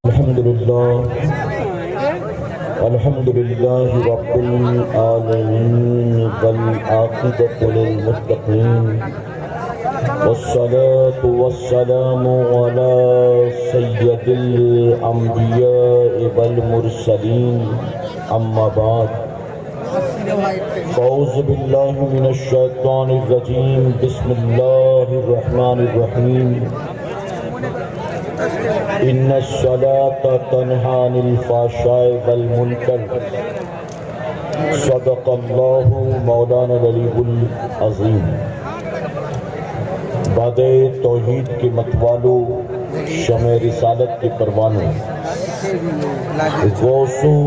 الحمد لله رب العالمين والعاقبة للمتقين والصلاة والسلام على سيد الأنبياء والمرسلين أما بعد أعوذ بالله من الشيطان الرجيم بسم الله الرحمن الرحيم إن الصلاة تنهى عن الفحشاء والمنكر صدق الله مولانا العلي العظيم۔ باد توحید کے متوالوں، شمع رسالت کے پروانوں، غوثو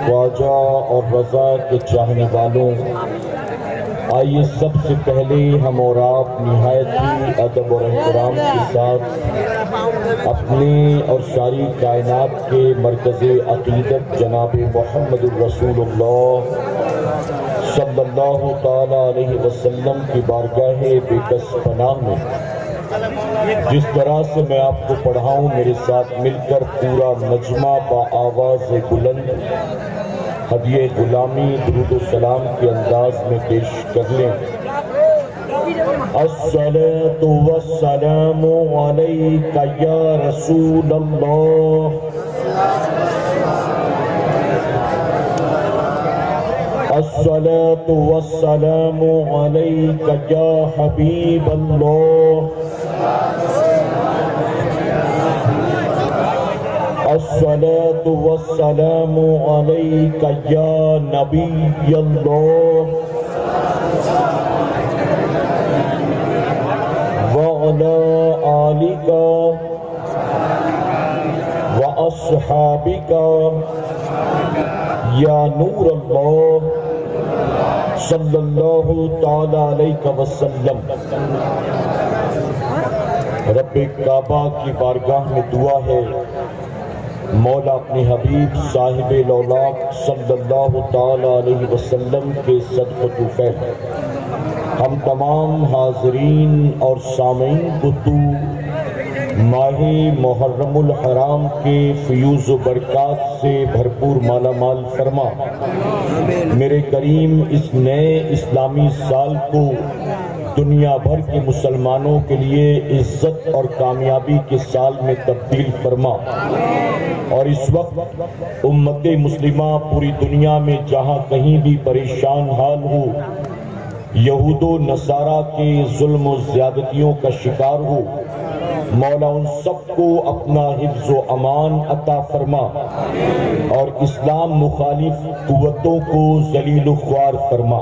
خواجہ اور رضا کے چاہنے والوں، آئیے سب سے پہلے ہم اور آپ نہایت ہی ادب اور احترام کے ساتھ اپنے اور ساری کائنات کے مرکز عقیدت جناب محمد الرسول اللہ صلی اللہ تعالیٰ علیہ وسلم کی بارگاہ بے کس پناہ میں جس طرح سے میں آپ کو پڑھاؤں، میرے ساتھ مل کر پورا مجمع با آواز بلند ہدیہ غلامی درود و سلام کے انداز میں پیش کر لیں۔ الصلاة والسلام علیکہ یا رسول اللہ، الصلاة والسلام علیکہ یا حبیب اللہ، الصلاة والسلام علیکہ یا نبی اللہ، وعلی آلک واصحابک یا نور اللہ صلی اللہ تعالی علیہ وسلم۔ رب کعبہ کی بارگاہ میں دعا ہے، مولا اپنے حبیب صاحب لولاک صلی اللہ تعالی علیہ وسلم کے صدقہ فیض ہم تمام حاضرین اور سامعین کو تو ماہ محرم الحرام کے فیوز و برکات سے بھرپور مالا مال فرما۔ میرے کریم اس نئے اسلامی سال کو دنیا بھر کے مسلمانوں کے لیے عزت اور کامیابی کے سال میں تبدیل فرما، اور اس وقت امت مسلمہ پوری دنیا میں جہاں کہیں بھی پریشان حال ہو، یہود و نصارہ کے ظلم و زیادتیوں کا شکار ہو، مولا ان سب کو اپنا حفظ و امان عطا فرما، اور اسلام مخالف قوتوں کو ذلیل و خوار فرما۔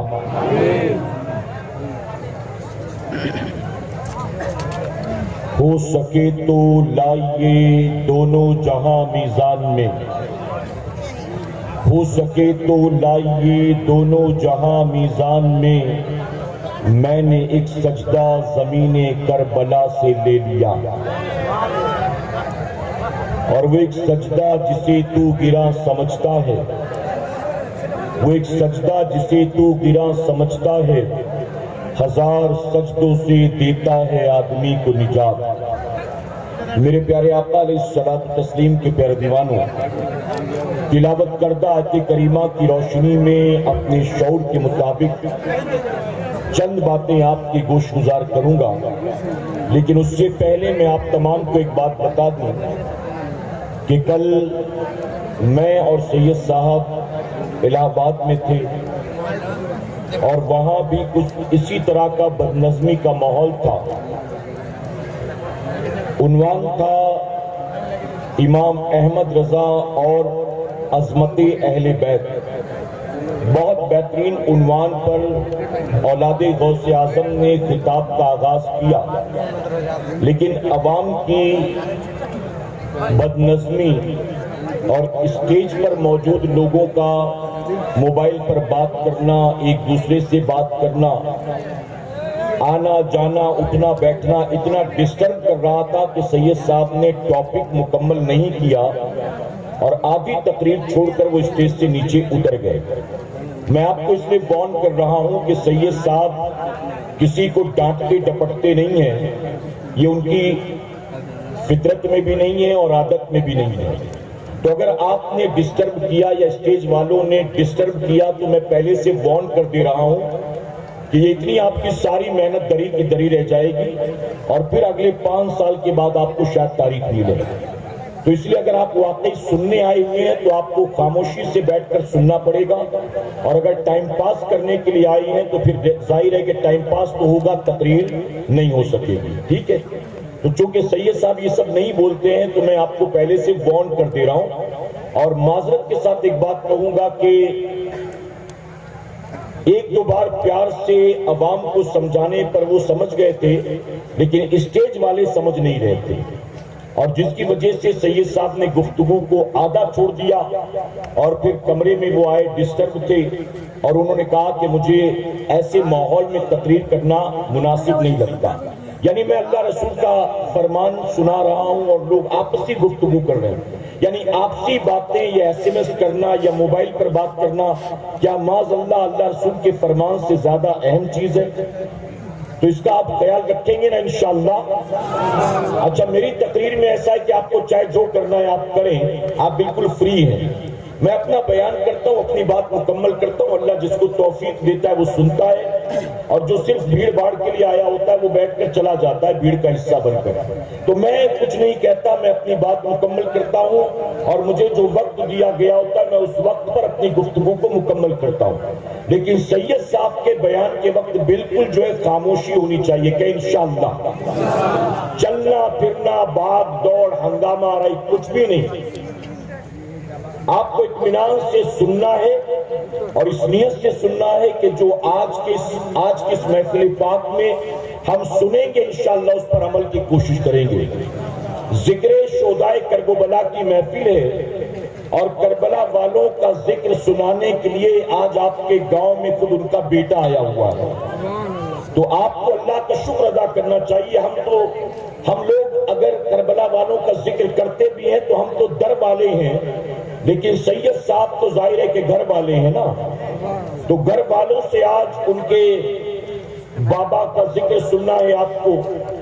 ہو سکے تو لائیے دونوں جہاں میزان میں، ہو سکے تو لائیے دونوں جہاں میزان میں، میں نے ایک سجدہ زمین کربلا سے لے لیا، اور وہ ایک سجدہ جسے تو گراں سمجھتا ہے، وہ ایک سجدہ جسے تو گراں سمجھتا ہے، ہزار سجدوں سے دیتا ہے آدمی کو نجات۔ میرے پیارے آقا علیہ الصلوۃ والتسلیم کے پیارے دیوانوں، تلاوت کردہ آیت کریمہ کی روشنی میں اپنے شعور کے مطابق چند باتیں آپ کی گوش گزار کروں گا، لیکن اس سے پہلے میں آپ تمام کو ایک بات بتا دوں کہ کل میں اور سید صاحب الہ آباد میں تھے، اور وہاں بھی کچھ اسی طرح کا بدنظمی کا ماحول تھا۔ عنوان تھا امام احمد رضا اور عظمت اہل بیت۔ بہت بہترین عنوان پر اولاد غوث اعظم نے خطاب کا آغاز کیا، لیکن عوام کی بدنظمی اور اسٹیج پر موجود لوگوں کا موبائل پر بات کرنا، ایک دوسرے سے بات کرنا، آنا جانا اٹھنا بیٹھنا اتنا ڈسٹرب کر رہا تھا کہ سید صاحب نے ٹاپک مکمل نہیں کیا اور آدھی تقریر چھوڑ کر وہ اسٹیج سے نیچے اتر گئے۔ میں آپ کو اس لیے وارن کر رہا ہوں کہ سید صاحب کسی کو ڈانٹتے ڈپٹتے نہیں ہیں، یہ ان کی فطرت میں بھی نہیں ہے اور عادت میں بھی نہیں ہے۔ تو اگر آپ نے ڈسٹرب کیا یا اسٹیج والوں نے ڈسٹرب کیا تو میں پہلے سے وارن کر دے رہا ہوں کہ یہ اتنی آپ کی ساری محنت دری کی دری رہ جائے گی اور پھر اگلے 5 سال کے بعد آپ کو شاید تاریخ ملے. تو اس لیے اگر آپ واقعی سننے آئے ہوئے ہیں تو آپ کو خاموشی سے بیٹھ کر سننا پڑے گا، اور اگر ٹائم پاس کرنے کے لیے آئی ہیں تو پھر ظاہر ہے کہ ٹائم پاس تو ہوگا، تقریر نہیں ہو سکے گی. ٹھیک ہے؟ تو چونکہ سید صاحب یہ سب نہیں بولتے ہیں تو میں آپ کو پہلے سے وارن کر دے رہا ہوں. اور معذرت کے ساتھ ایک بات کہوں گا کہ ایک دو بار پیار سے عوام کو سمجھانے پر وہ سمجھ گئے تھے، لیکن اسٹیج والے سمجھ نہیں رہے تھے، اور جس کی وجہ سے سید صاحب نے گفتگو کو آدھا چھوڑ دیا اور پھر کمرے میں وہ آئے، ڈسٹرب تھے، اور انہوں نے کہا کہ مجھے ایسے ماحول میں تقریر کرنا مناسب نہیں لگتا. یعنی میں اللہ رسول کا فرمان سنا رہا ہوں اور لوگ آپسی گفتگو کر رہے ہیں. یعنی آپسی باتیں یا SMS کرنا یا موبائل پر بات کرنا کیا معاذ اللہ رسول کے فرمان سے زیادہ اہم چیز ہے؟ تو اس کا آپ خیال رکھیں گے نا انشاءاللہ؟ اچھا، میری تقریر میں ایسا ہے کہ آپ کو چاہے جو کرنا ہے آپ کریں، آپ بالکل فری ہیں. میں اپنا بیان کرتا ہوں، اپنی بات مکمل کرتا ہوں. اللہ جس کو توفیق دیتا ہے وہ سنتا ہے، اور جو صرف بھیڑ بھاڑ کے لیے آیا ہوتا ہے وہ بیٹھ کر چلا جاتا ہے بھیڑ کا حصہ بن کر. تو میں کچھ نہیں کہتا، میں اپنی بات مکمل کرتا ہوں، اور مجھے جو وقت دیا گیا ہوتا ہے میں اس وقت پر اپنی گفتگو کو مکمل کرتا ہوں. لیکن سید صاحب کے بیان کے وقت بالکل جو ہے خاموشی ہونی چاہیے کہ انشاءاللہ چلنا پھرنا بھاگ دوڑ ہنگامہ رہی کچھ بھی نہیں. آپ کو اطمینان سے سننا ہے اور اس نیت سے سننا ہے کہ جو آج کے اس محفل پاک میں ہم سنیں گے انشاءاللہ اس پر عمل کی کوشش کریں گے. ذکر شہدائے کربلا کی محفل ہے، اور کربلا والوں کا ذکر سنانے کے لیے آج آپ کے گاؤں میں خود ان کا بیٹا آیا ہوا ہے. تو آپ کو اللہ کا شکر ادا کرنا چاہیے. ہم لوگ اگر کربلا والوں کا ذکر کرتے بھی ہیں تو ہم تو در والے ہیں، لیکن سید صاحب تو ظاہر ہے کہ گھر والے ہیں نا. تو گھر والوں سے آج ان کے بابا کا ذکر سننا ہے آپ کو.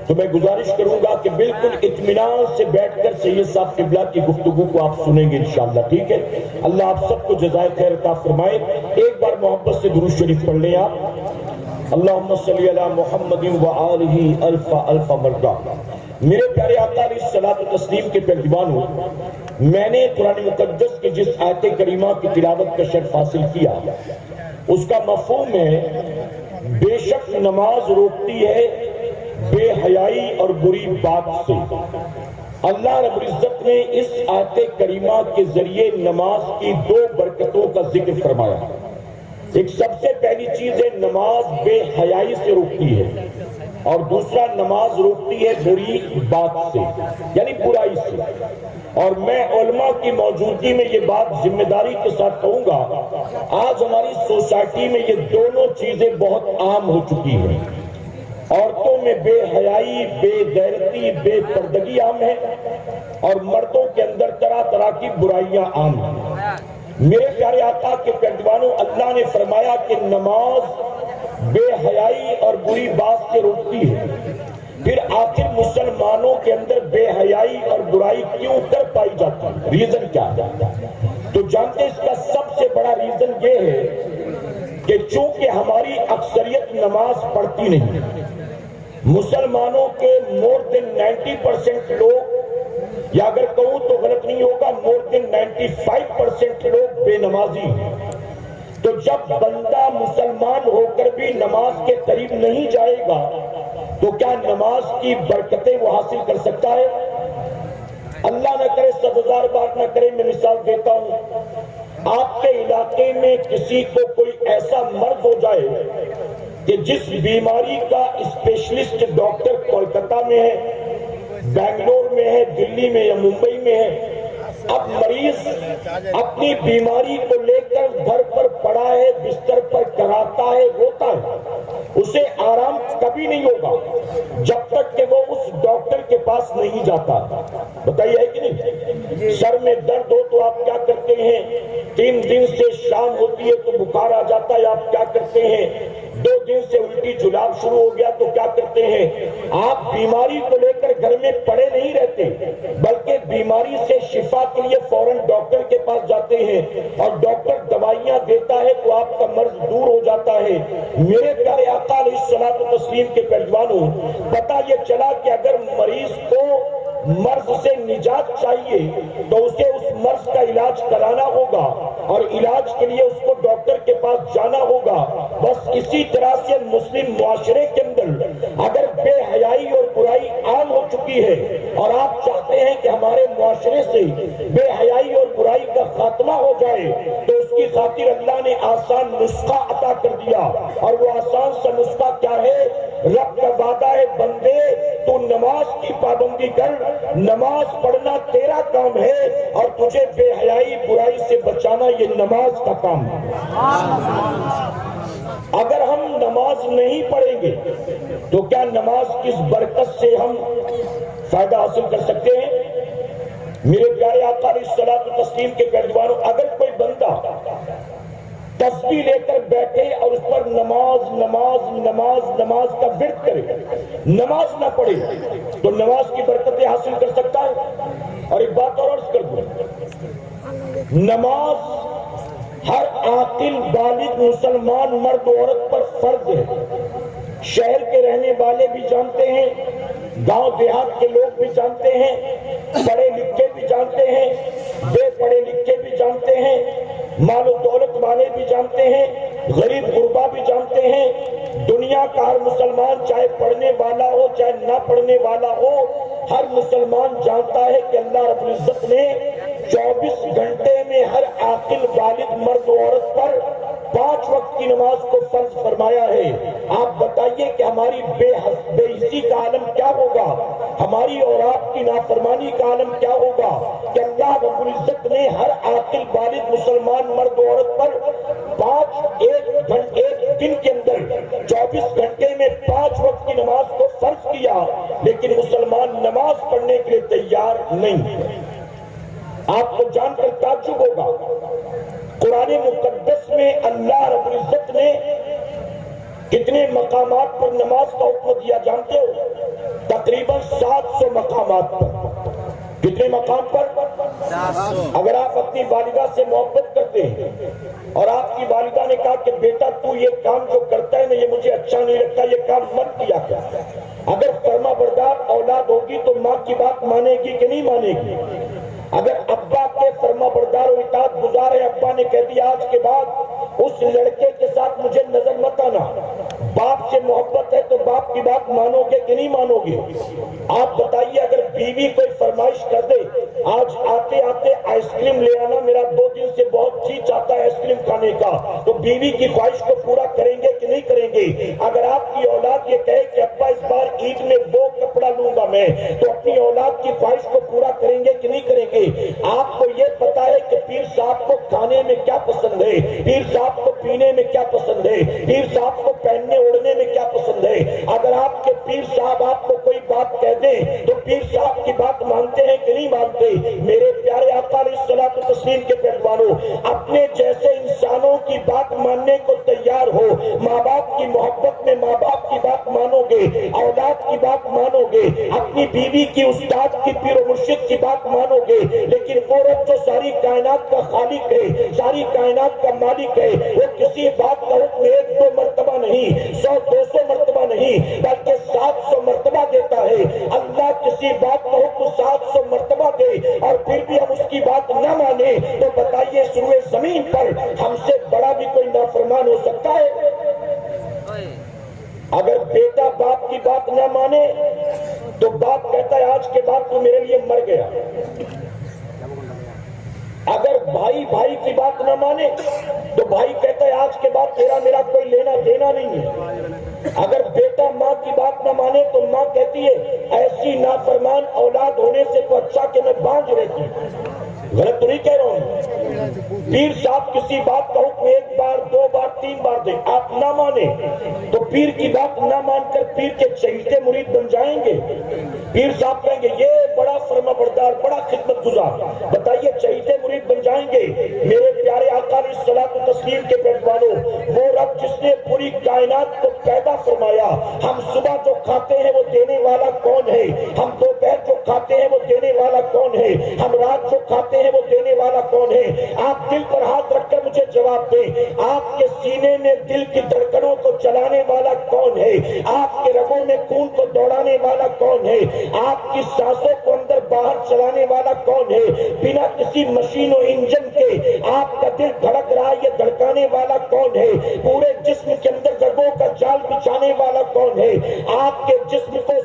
تو میں گزارش کروں گا کہ بالکل اطمینان سے بیٹھ کر سید صاحب قبلہ کی گفتگو کو آپ سنیں گے انشاءاللہ. ٹھیک ہے؟ اللہ آپ سب کو جزائے خیر عطا فرمائے. ایک بار محبت سے درود شریف پڑھ لیں آپ. اللہم صلی علی محمد وآلہ الف مرہ. میرے پیارے آقا علیہ الصلوۃ والتسلیم کے پیروانوں، میں نے قرآن مقدس کے جس آیت کریمہ کی تلاوت کا شرف حاصل کیا اس کا مفہوم ہے بے شک نماز روکتی ہے بے حیائی اور بری بات سے. اللہ رب العزت نے اس آیت کریمہ کے ذریعے نماز کی 2 برکتوں کا ذکر فرمایا. ایک سب سے پہلی چیز ہے نماز بے حیائی سے روکتی ہے، اور دوسرا نماز روکتی ہے بری بات سے یعنی برائی سے. اور میں علماء کی موجودگی میں یہ بات ذمہ داری کے ساتھ کہوں گا، آج ہماری سوسائٹی میں یہ دونوں چیزیں بہت عام ہو چکی ہیں. عورتوں میں بے حیائی، بے غیرتی، بے پردگی عام ہے، اور مردوں کے اندر طرح طرح کی برائیاں عام ہیں. میرے پیارے آقا کے پیروانوں، اللہ نے فرمایا کہ نماز بے حیائی اور بری بات سے روکتی ہے. پھر آخر مسلمانوں کے اندر بے حیائی اور برائی کیوں کر پائی جاتی ہے؟ ریزن کیا ہے؟ تو جانتے اس کا سب سے بڑا ریزن یہ ہے کہ چونکہ ہماری اکثریت نماز پڑھتی نہیں. مسلمانوں کے مور دین 90% لوگ، یا اگر کہوں تو غلط نہیں ہوگا، مور دین 95% لوگ بے نمازی ہیں. تو جب بندہ مسلمان ہو کر بھی نماز کے قریب نہیں جائے گا تو کیا نماز کی برکتیں وہ حاصل کر سکتا ہے؟ اللہ نہ کرے، 100,000 بار نہ کرے. میں مثال دیتا ہوں، آپ کے علاقے میں کسی کو کوئی ایسا مرض ہو جائے کہ جس بیماری کا اسپیشلسٹ ڈاکٹر کولکتہ میں ہے، بنگلور میں ہے، دلی میں یا ممبئی میں ہے. اب مریض اپنی بیماری کو لے کر گھر پر پڑا ہے، بستر پر کراتا ہے، روتا ہے. اسے آرام کبھی نہیں ہوگا جب تک کہ وہ اس ڈاکٹر کے پاس نہیں جاتا. بتائیے ہے کہ نہیں؟ سر میں درد ہو تو آپ کیا کرتے ہیں؟ 3 دن سے شام ہوتی ہے تو بخار آ جاتا ہے، آپ کیا کرتے ہیں؟ 2 دن سے الٹی جلاب شروع ہو گیا تو کیا کرتے ہیں؟ آپ بیماری کو لے کر گھر میں پڑے نہیں رہتے، بلکہ بیماری سے شفا کے لیے فوراً ڈاکٹر کے پاس جاتے ہیں اور ڈاکٹر دوائیاں دیتا ہے تو آپ کا مرض دور ہو جاتا ہے۔ میرے پیارے آقا علیہ الصلوۃ والتسلیم کے پیروانوں، پتہ یہ چلا کہ اگر مریض کو مرض سے نجات چاہیے تو اسے اس مرض کا علاج کرانا ہوگا اور علاج کے لیے اس کو ڈاکٹر کے پاس جانا ہوگا۔ بس اسی طرح سے مسلم معاشرے کے اندر اگر بے حیائی اور برائی عام ہو چکی ہے اور آپ چاہتے ہیں کہ ہمارے معاشرے سے بے حیائی اور برائی کا خاتمہ ہو جائے تو اس کی خاطر اللہ نے آسان نسخہ عطا کر دیا، اور وہ آسان سا نسخہ کیا ہے؟ رب کا وعدہ ہے، بندے تو نماز کی پابندی کر، نماز پڑھنا تیرا کام ہے اور تجھے بے حیائی برائی سے بچانا یہ نماز کا کام ہے۔ اگر ہم نماز نہیں پڑھیں گے تو کیا نماز کی اس برکت سے ہم فائدہ حاصل کر سکتے ہیں؟ میرے پیارے آقا علیہ الصلوۃ والتسلیم کے پیروانوں، اگر کوئی بندہ تسبیح لے کر بیٹھے اور اس پر نماز نماز نماز نماز کا ورد کرے، نماز نہ پڑھے تو نماز کی برکتیں حاصل کر سکتا ہے؟ اور ایک بات اور عرض کر دوں، نماز ہر عاقل بالغ مسلمان مرد و عورت پر فرض ہے۔ شہر کے رہنے والے بھی جانتے ہیں، گاؤں دیہات کے لوگ بھی جانتے ہیں، پڑھے لکھے بھی جانتے ہیں، بے پڑھے لکھے بھی جانتے ہیں، مال و دولت والے بھی جانتے ہیں، غریب غربا بھی جانتے ہیں۔ دنیا کا ہر مسلمان، چاہے پڑھنے والا ہو چاہے نہ پڑھنے والا ہو، ہر مسلمان جانتا ہے کہ اللہ رب العزت نے 24 گھنٹے میں ہر عاقل بالغ مرد و عورت پر 5 وقت کی نماز کو فرض فرمایا ہے۔ آپ بتائیے کہ ہماری بے عزتی کا عالم کیا ہوگا، ہماری اور آپ کی نافرمانی کا عالم کیا ہوگا کہ اللہ رب العزت نے ہر عاقل بالغ مسلمان مرد و عورت پر ایک دن کے اندر 24 گھنٹے میں 5 وقت کی نماز کو فرض کیا، لیکن مسلمان نماز پڑھنے کے لیے تیار نہیں۔ آپ کو جان کر تعجب ہوگا، قرآن مقدس میں اللہ رب العزت نے کتنے مقامات پر نماز کا حکم دیا جانتے ہو؟ تقریباً 700 مقامات پر۔ کتنے مقام پر؟ اگر آپ اپنی والدہ سے محبت کرتے ہیں اور آپ کی والدہ نے کہا کہ بیٹا تو یہ کام جو کرتا ہے نا یہ مجھے اچھا نہیں لگتا، یہ کام مت کیا کر، اگر فرما بردار اولاد ہوگی تو ماں کی بات مانے گی کہ نہیں مانے گی؟ اگر ابا کے فرما بردار و اطاعت گزار ہے، ابا نے کہہ دیا آج کے بعد اس لڑکے کے ساتھ مجھے نظر مت آنا، باپ سے محبت ہے تو باپ کی بات مانو گے کہ نہیں مانو گے؟ آپ بتائیے، اگر بیوی کوئی فرمائش کر دے آج آتے آتے آئس کریم لے آنا، میرا 2 دن سے بہت جی چاہتا ہے آئس کریم کھانے کا، تو بیوی کی خواہش کو پورا کریں گے کہ نہیں کریں گے؟ اگر آپ کی اولاد یہ کہے کہ ابا اس بار عید میں وہ کپڑا لوں گا میں، تو اپنی اولاد کی خواہش کو پورا کریں گے کہ نہیں کریں گے؟ آپ کو یہ پتا ہے کہ پیر صاحب کو کھانے میں کیا پسند ہے، پیر صاحب کو پینے میں کیا پسند ہے، پیر صاحب کو پہننے اوڑھنے میں کیا پسند ہے۔ اگر آپ کے پیر صاحب آپ کو کوئی بات کہہ دیں تو پیر صاحب کی بات مانتے ہیں کہ نہیں مانتے؟ میرے پیارے آقا علیہ الصلوۃ والتسلیم کے پیروانوں، اپنے جیسے انسانوں کی بات ماننے کو تیار ہو، ماں باپ کی محبت میں ماں باپ کی بات مانو گے، اولاد کی بات مانو گے، اپنی بیوی کی، استاد کی، پیر و مرشد کی بات مانو گے، لیکن وہ رب جو ساری کائنات کا خالق ہے، ساری کائنات کا مالک ہے، وہ کسی بات کا حکم 1-2 مرتبہ نہیں، 100-200 مرتبہ نہیں، بلکہ 700 مرتبہ دیتا ہے۔ اللہ کسی بات کا حکم 700 مرتبہ دے اور پھر بھی ہم اس کی بات نہ مانے تو بتائیے سروے زمین پر ہم سے بڑا بھی کوئی نافرمان ہو سکتا ہے؟ اگر بیٹا باپ کی بات نہ مانے تو باپ کہتا ہے آج کے بعد تو میرے لیے مر گیا۔ اگر بھائی بھائی کی بات نہ مانے تو بھائی کہتا ہے آج کے بعد تیرا میرا کوئی لینا دینا نہیں ہے۔ اگر بیٹا ماں کی بات نہ مانے تو ماں کہتی ہے ایسی نافرمان اولاد ہونے سے تو اچھا کہ میں بانجھ رہتی ہوں۔ غلط تو نہیں کہہ رہا ہوں؟ پیر صاحب کسی بات کا حکم 1 بار 2 بار 3 بار دے، آپ نہ مانے تو پیر کی بات نہ مان کر پیر کے چہیتے مرید بن جائیں گے۔ پیر صاحب کہیں گے یہ بڑا فرما بردار، بڑا خدمت گزار، بتائیے چہیتے مرید بن جائیں گے؟ میرے پیارے آقا علیہ الصلوۃ والتسلیم کے پیروانوں، وہ رب جس نے پوری کائنات کو پیدا فرمایا، ہم صبح جو کھاتے ہیں وہ دینے والا کون ہے، ہم دوپہر کون ہے؟ ہم رات کو کھاتے ہیں وہ دینے والا کون ہے؟ آپ دل پر ہاتھ رکھ کر مجھے جواب دیں، آپ کے سینے میں دل کی دھڑکنوں کو چلانے والا کون ہے؟ آپ کے رگوں میں خون کو دوڑانے والا کون ہے؟ آپ کی سانسوں کو اندر باہر چلانے والا کون ہے؟ بنا کسی مشین و انجن کے آپ کا دل دھڑک رہا ہے، یہ دھڑکانے والا کون ہے؟ پورے جسم کے اندر رگوں کا جال بچھانے والا کون ہے؟ آپ کے جسم کو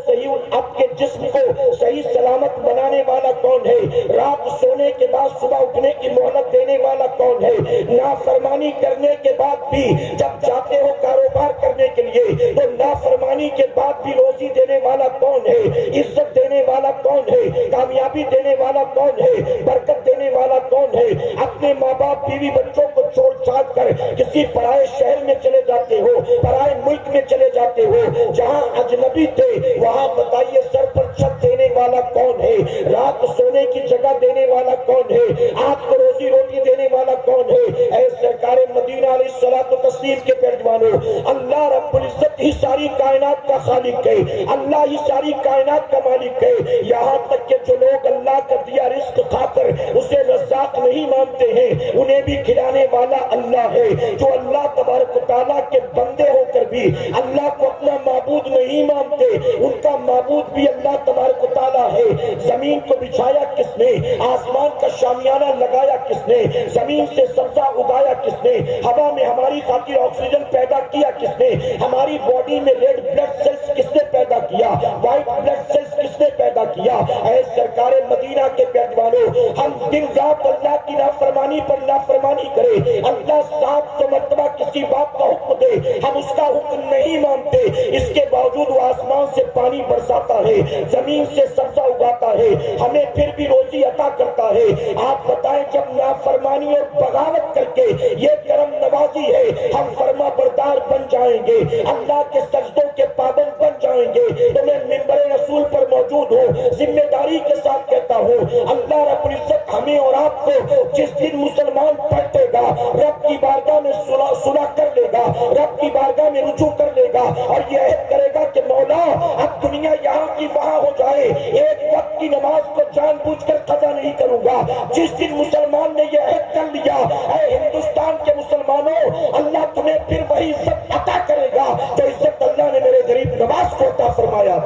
صحیح سلامت بنانے والا کون ہے؟ رات سونے کے بعد صبح اٹھنے کی مہلت دینے والا کون ہے؟ نافرمانی کرنے کے بعد بھی جب جاتے ہو کاروبار کرنے کے لیے تو نافرمانی کے بعد بھی روزی دینے والا کون ہے؟ عزت دینے والا کون ہے؟ کامیابی دینے والا کون ہے؟ برکت دینے والا کون ہے؟ اپنے ماں باپ بیوی بچوں کو چھوڑ چھاڑ کر کسی پرائے شہر میں چلے جاتے ہو، پرائے ملک میں چلے جاتے ہو، جہاں اجنبی تھے وہاں بتائیے سر پر چھت دینے والا کون ہے؟ رات سونے کی جگہ دینے والا کون ہے؟ آپ کو روزی روٹی دینے والا کون ہے؟ اے سرکار مدینہ علیہ الصلوۃ والتسلیم کے پیروانوں، اللہ رب العزت ہی ساری کائنات کا خالق ہے، اللہ ہی ساری کائنات کا مالک ہے، یہاں تک کہ جو لوگ اللہ کا دیا رزق کھا کر اسے رزاق نہیں مانتے ہیں انہیں بھی کھلانے والا اللہ ہے۔ جو اللہ تبارک و تعالیٰ کے بندے ہو کر بھی اللہ کو اپنا معبود نہیں مانتے ان کا معبود بھی اللہ تبارک و تعالیٰ ہے۔ زمین کو بچھایا کس نے؟ آسمان کا شامیانہ لگایا کس نے؟ زمین سے سبزہ اگایا کس نے؟ ہوا میں ہماری خاطر آکسیجن پیدا کیا کس نے؟ ہماری باڈی میں ریڈ بلڈ سیلز کس نے پیدا کیا؟ وائٹ بلڈ سیلز کس نے پیدا کیا؟ اے سرکار مدینہ کے پیروانوں، ہم دن رات اللہ کی نافرمانی پر نافرمانی کرے، اللہ 700 مرتبہ کسی بات کا حکم دے ہم اس کا حکم نہیں مانتے، اس کے باوجود وہ آسمان سے پانی برساتا ہے، زمین سے سبزہ اگاتا ہے، ہمیں پھر بھی روزی عطا کرتا ہے۔ آپ بتائیں جب نافرمانی اور بغاوت کر کے یہ کرم نوازی ہے ہم فرما بردار بن جائیں گے، اللہ کے سجدوں کے پابند بن جائیں گے، تو میں منبر رسول پر موجود ہوں، ذمہ داری کے ساتھ کہتا ہوں اللہ رب العزت ہمیں اور آپ کو جس دن مسلمان پلٹے گا رب کی بارگاہ میں صلح کر لے گا، رب کی بارگاہ میں رجوع کر لے گا اور یہ عہد کرے گا کہ مولا اب دنیا یہاں کی وہاں ہو جائے، ایک وقت کی نماز کو جان بوجھ کر قضا نہیں کروں گا۔ جس دن مسلمان نے یہ عہد کر لیا، اے ہندوستان کے مسلمانوں، اللہ تمہیں پھر وہی عزت عطا کرے گا جو عزت اللہ نے میرے غریب نواز کو عطا فرمایا۔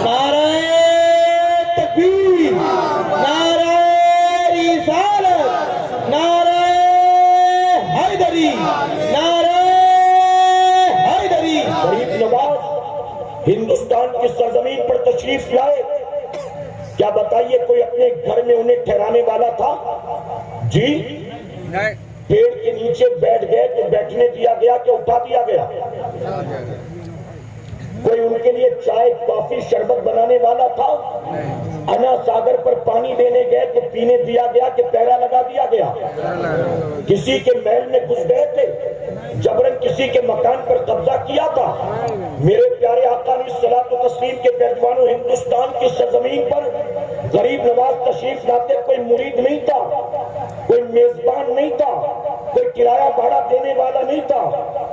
نعرہ تکبیر، نعرہ رسالت، نعرہ حیدری، نعرہ حیدری۔ غریب نواز ہندوستان کی سرزمین پر تشریف لائے، کیا بتائیے کوئی اپنے گھر میں انہیں ٹھہرانے والا تھا؟ جی پیڑ کے نیچے بیٹھ گئے تو بیٹھنے دیا گیا کہ اٹھا دیا گیا؟ کوئی ان کے لیے چائے کافی شربت بنانے والا تھا؟ انا ساگر پر پانی دینے گئے تو پینے دیا گیا کہ پیرا لگا دیا گیا؟ کسی کے محل میں گھس گئے تھے، جبرن کسی کے مکان پر قبضہ کیا تھا؟ میرے پیارے آقا علیہ الصلوۃ والتسلیم کے پیروانوں، ہندوستان کی سرزمین پر غریب نواز تشریف لاتے کوئی مرید نہیں تھا، کوئی میزبان نہیں تھا، کوئی کرایہ بھاڑا دینے والا نہیں تھا،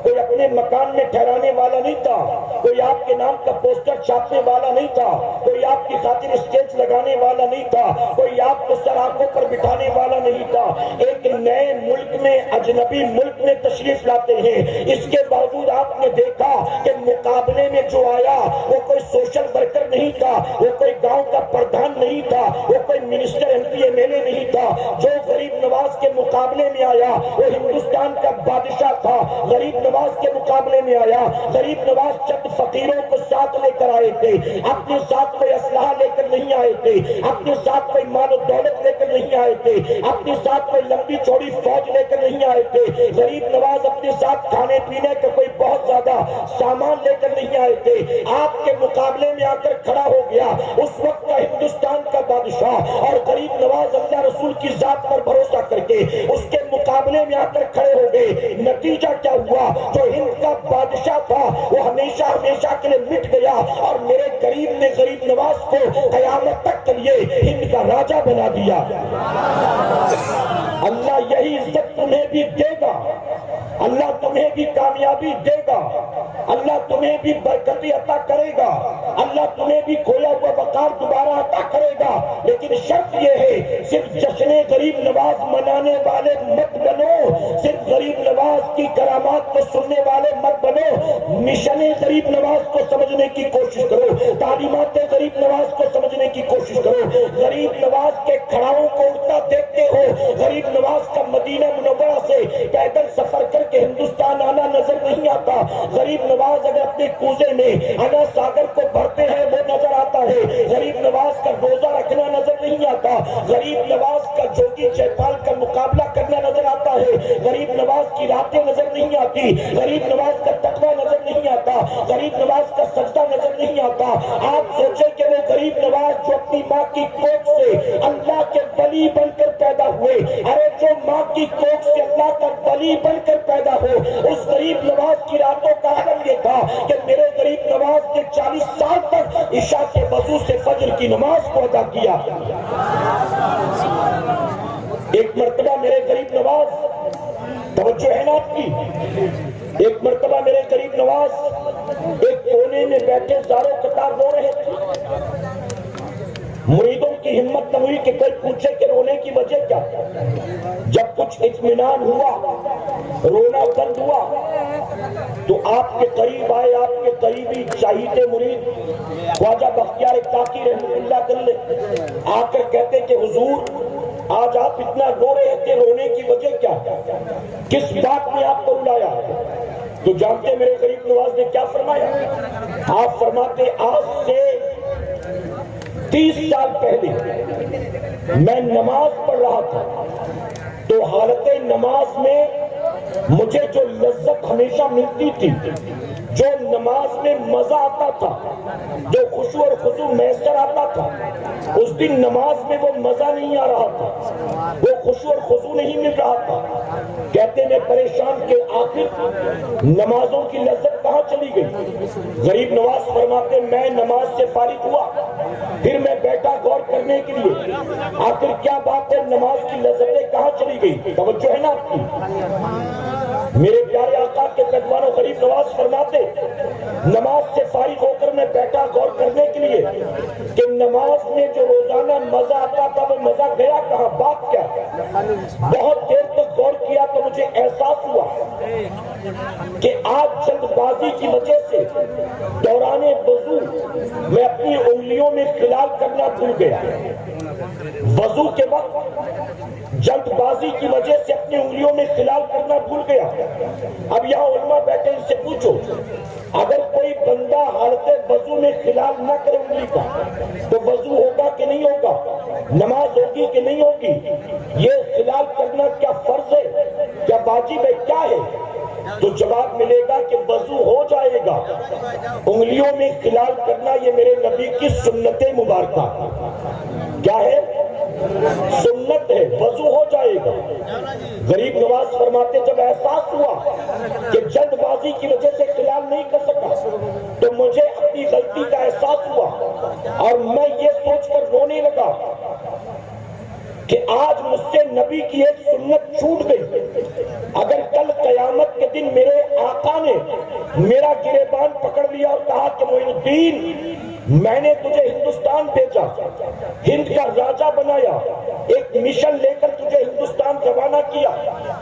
کوئی اپنے مکان میں ٹھہرانے والا نہیں تھا، کوئی آپ کے نام کا پوسٹر چھاپنے والا نہیں تھا، کوئی آپ کی خاطر اسٹیج لگانے والا نہیں تھا، کوئی آپ کو سر آنکھوں پر بٹھانے والا نہیں تھا۔ ایک نئے ملک میں، اجنبی ملک میں تشریف لاتے ہیں، اس کے باوجود آپ نے دیکھا کہ مقابلے میں جو آیا وہ کوئی سوشل ورکر نہیں تھا، وہ کوئی گاؤں کا پردھان نہیں تھا، وہ کوئی منسٹر ایم پی ایم ایل اے نہیں تھا، جو غریب نواز کے مقابلے میں آیا وہ ہندوستان کا بادشاہ تھا۔ غریب نواز کے مقابلے میں آیا، غریب نواز چند فقیروں کو ساتھ لے کر آئے تھے، اپنے ساتھ کوئی اسلحہ لے کر نہیں آئے تھے، اپنے ساتھ کوئی مال و دولت لے کر نہیں آئے تھے، اپنے ساتھ کوئی لمبی چوڑی فوج لے کر نہیں آئے تھے۔ غریب نواز اپنے ساتھ کھانے پینے کا کوئی بہت زیادہ سامان لے کر نہیں آئے تھے، آپ کے مقابلے میں آ کر کھڑا ہو گیا اس وقت کا ہندوستان کا بادشاہ، اور غریب نواز اللہ رسول کی ذات پر بھروسہ کر کے اس کے مقابلے میں آ کر کھڑے ہو گئے۔ نتیجہ کیا ہوا؟ جو ہند کا بادشاہ تھا وہ ہمیشہ ہمیشہ کے لیے مٹ گیا، اور میرے غریب نے غریب نواز کو قیامت تک کے لیے ہند کا راجا بنا دیا۔ اللہ یہی عزت تمہیں بھی دے گا اللہ تمہیں بھی کامیابی دے گا، اللہ تمہیں بھی برکتی عطا کرے گا، اللہ تمہیں بھی کھویا ہوا وقار دوبارہ عطا کرے گا، لیکن شرط یہ ہے صرف جشن غریب نواز منانے والے مت بنو، صرف غریب نواز کی کرامات کو سننے والے مت بنو، مشن غریب نواز کو سمجھنے کی کوشش کرو، تعلیمات غریب نواز کو سمجھنے کی کوشش کرو۔ غریب نواز کے کھڑاؤں کو اٹھتا دیکھتے ہو، غریب نواز کا مدینہ منورہ سے پیدل سفر کر کے ہندوستان آنا نظر نہیں آتا، غریب نواز اگر اپنے کوزے میں انا ساگر کو بھرتے ہیں وہ نظر آتا ہے، غریب نواز کا روزہ رکھنا نظر نہیں آتا، غریب نواز کا جوگی جیپال کا مقابلہ کرنا نظر آتا ہے، غریب نواز کی راتیں نظر نہیں آتی، غریب نواز کا تقویٰ نظر نہیں آتا، غریب نواز کا سجدہ نظر نہیں آتا۔ آپ سوچیں کہ وہ غریب نواز جو اپنی ماں کی کوکھ سے اللہ کے ولی بن کر پیدا ہوئے، ارے جو ماں کی کوکھ سے اللہ کا ولی بن کر پیدا ہو، اس غریب نواز کی راتوں کا عالم یہ تھا کہ میرے غریب نواز نے 40 سال تک عشاء کے وضو سے فجر کی نماز کو ادا کیا۔ ایک مرتبہ میرے غریب نواز، توجہ ہے نا آپ کی، ایک مرتبہ میرے غریب نواز ایک کونے میں بیٹھے زاروں قطار رو رہے تھے، مریدوں کی ہمت نہ ہوئی کہ کوئی پوچھے کہ رونے کی وجہ کیا۔ جب کچھ اطمینان ہوا، رونا بند ہوا، تو آپ کے قریب آئے آپ کے قریبی چاہیتے مرید خواجہ بختیار کاکی رحمۃ اللہ علیہ، آ کر کہتے کہ حضور آج آپ اتنا رو رہے تھے، رونے کی وجہ کیا، کس بات نے آپ کو رلایا؟ تو جانتے میرے غریب نواز نے کیا فرمایا؟ آپ فرماتے آج سے 30 سال پہلے میں نماز پڑھ رہا تھا، تو حالت نماز میں مجھے جو لذت ہمیشہ ملتی تھی، جو نماز میں مزہ آتا تھا، جو خشوع اور خضوع میسر آتا تھا، اس دن نماز میں وہ مزہ نہیں آ رہا تھا، وہ خشوع اور خضوع نہیں مل رہا تھا۔ کہتے میں پریشان کہ آخر نمازوں کی لذت کہاں چلی گئی؟ غریب نواز فرماتے میں نماز سے فارغ ہوا، پھر میں بیٹھا غور کرنے کے لیے آخر کیا بات ہے، نماز کی لذتیں کہاں چلی گئی؟ توجہ ہے نا آپ کی؟ میرے پیارے آقا کے قدمانوں غریب نواز فرماتے نماز سے فارغ ہو کر میں بیٹھا غور کرنے کے لیے کہ نماز میں جو روزانہ مزہ آتا تھا وہ مزہ گیا کہاں، بات کیا؟ بہت دیر تک غور کیا تو مجھے احساس ہوا کہ آج جلد بازی کی وجہ سے دوران وضو میں اپنی انگلیوں میں خلال کرنا بھول گیا، وضو کے وقت جلد بازی کی وجہ سے اپنی انگلیوں میں خلال کرنا بھول گیا۔ اب یہاں علماء بیٹھے ان سے پوچھو اگر کوئی بندہ حالت وضو میں خلال نہ کرے انگلی کا تو وضو ہوگا کہ نہیں ہوگا، نماز ہوگی کہ نہیں ہوگی؟ یہ خلال کرنا کیا فرض ہے، کیا واجب ہے، کیا ہے؟ تو جواب ملے گا کہ وضو ہو جائے گا، انگلیوں میں خلال کرنا یہ میرے نبی کی سنت مبارکہ کیا ہے، سنت ہے، وضو ہو جائے گا۔ غریب نواز فرماتے جب احساس ہوا کہ جلد بازی کی وجہ سے خلال نہیں کر سکا تو مجھے اپنی غلطی کا احساس ہوا اور میں یہ سوچ کر رونے لگا کہ آج مجھ سے نبی کی ایک سنت چھوٹ گئی۔ اگر کل قیامت کے دن میرے آقا نے میرا گریبان پکڑ لیا اور کہا کہ معین الدین میں نے تجھے ہندوستان بھیجا، ہند کا راجہ بنایا، ایک مشن لے کر تجھے ہندوستان روانہ کیا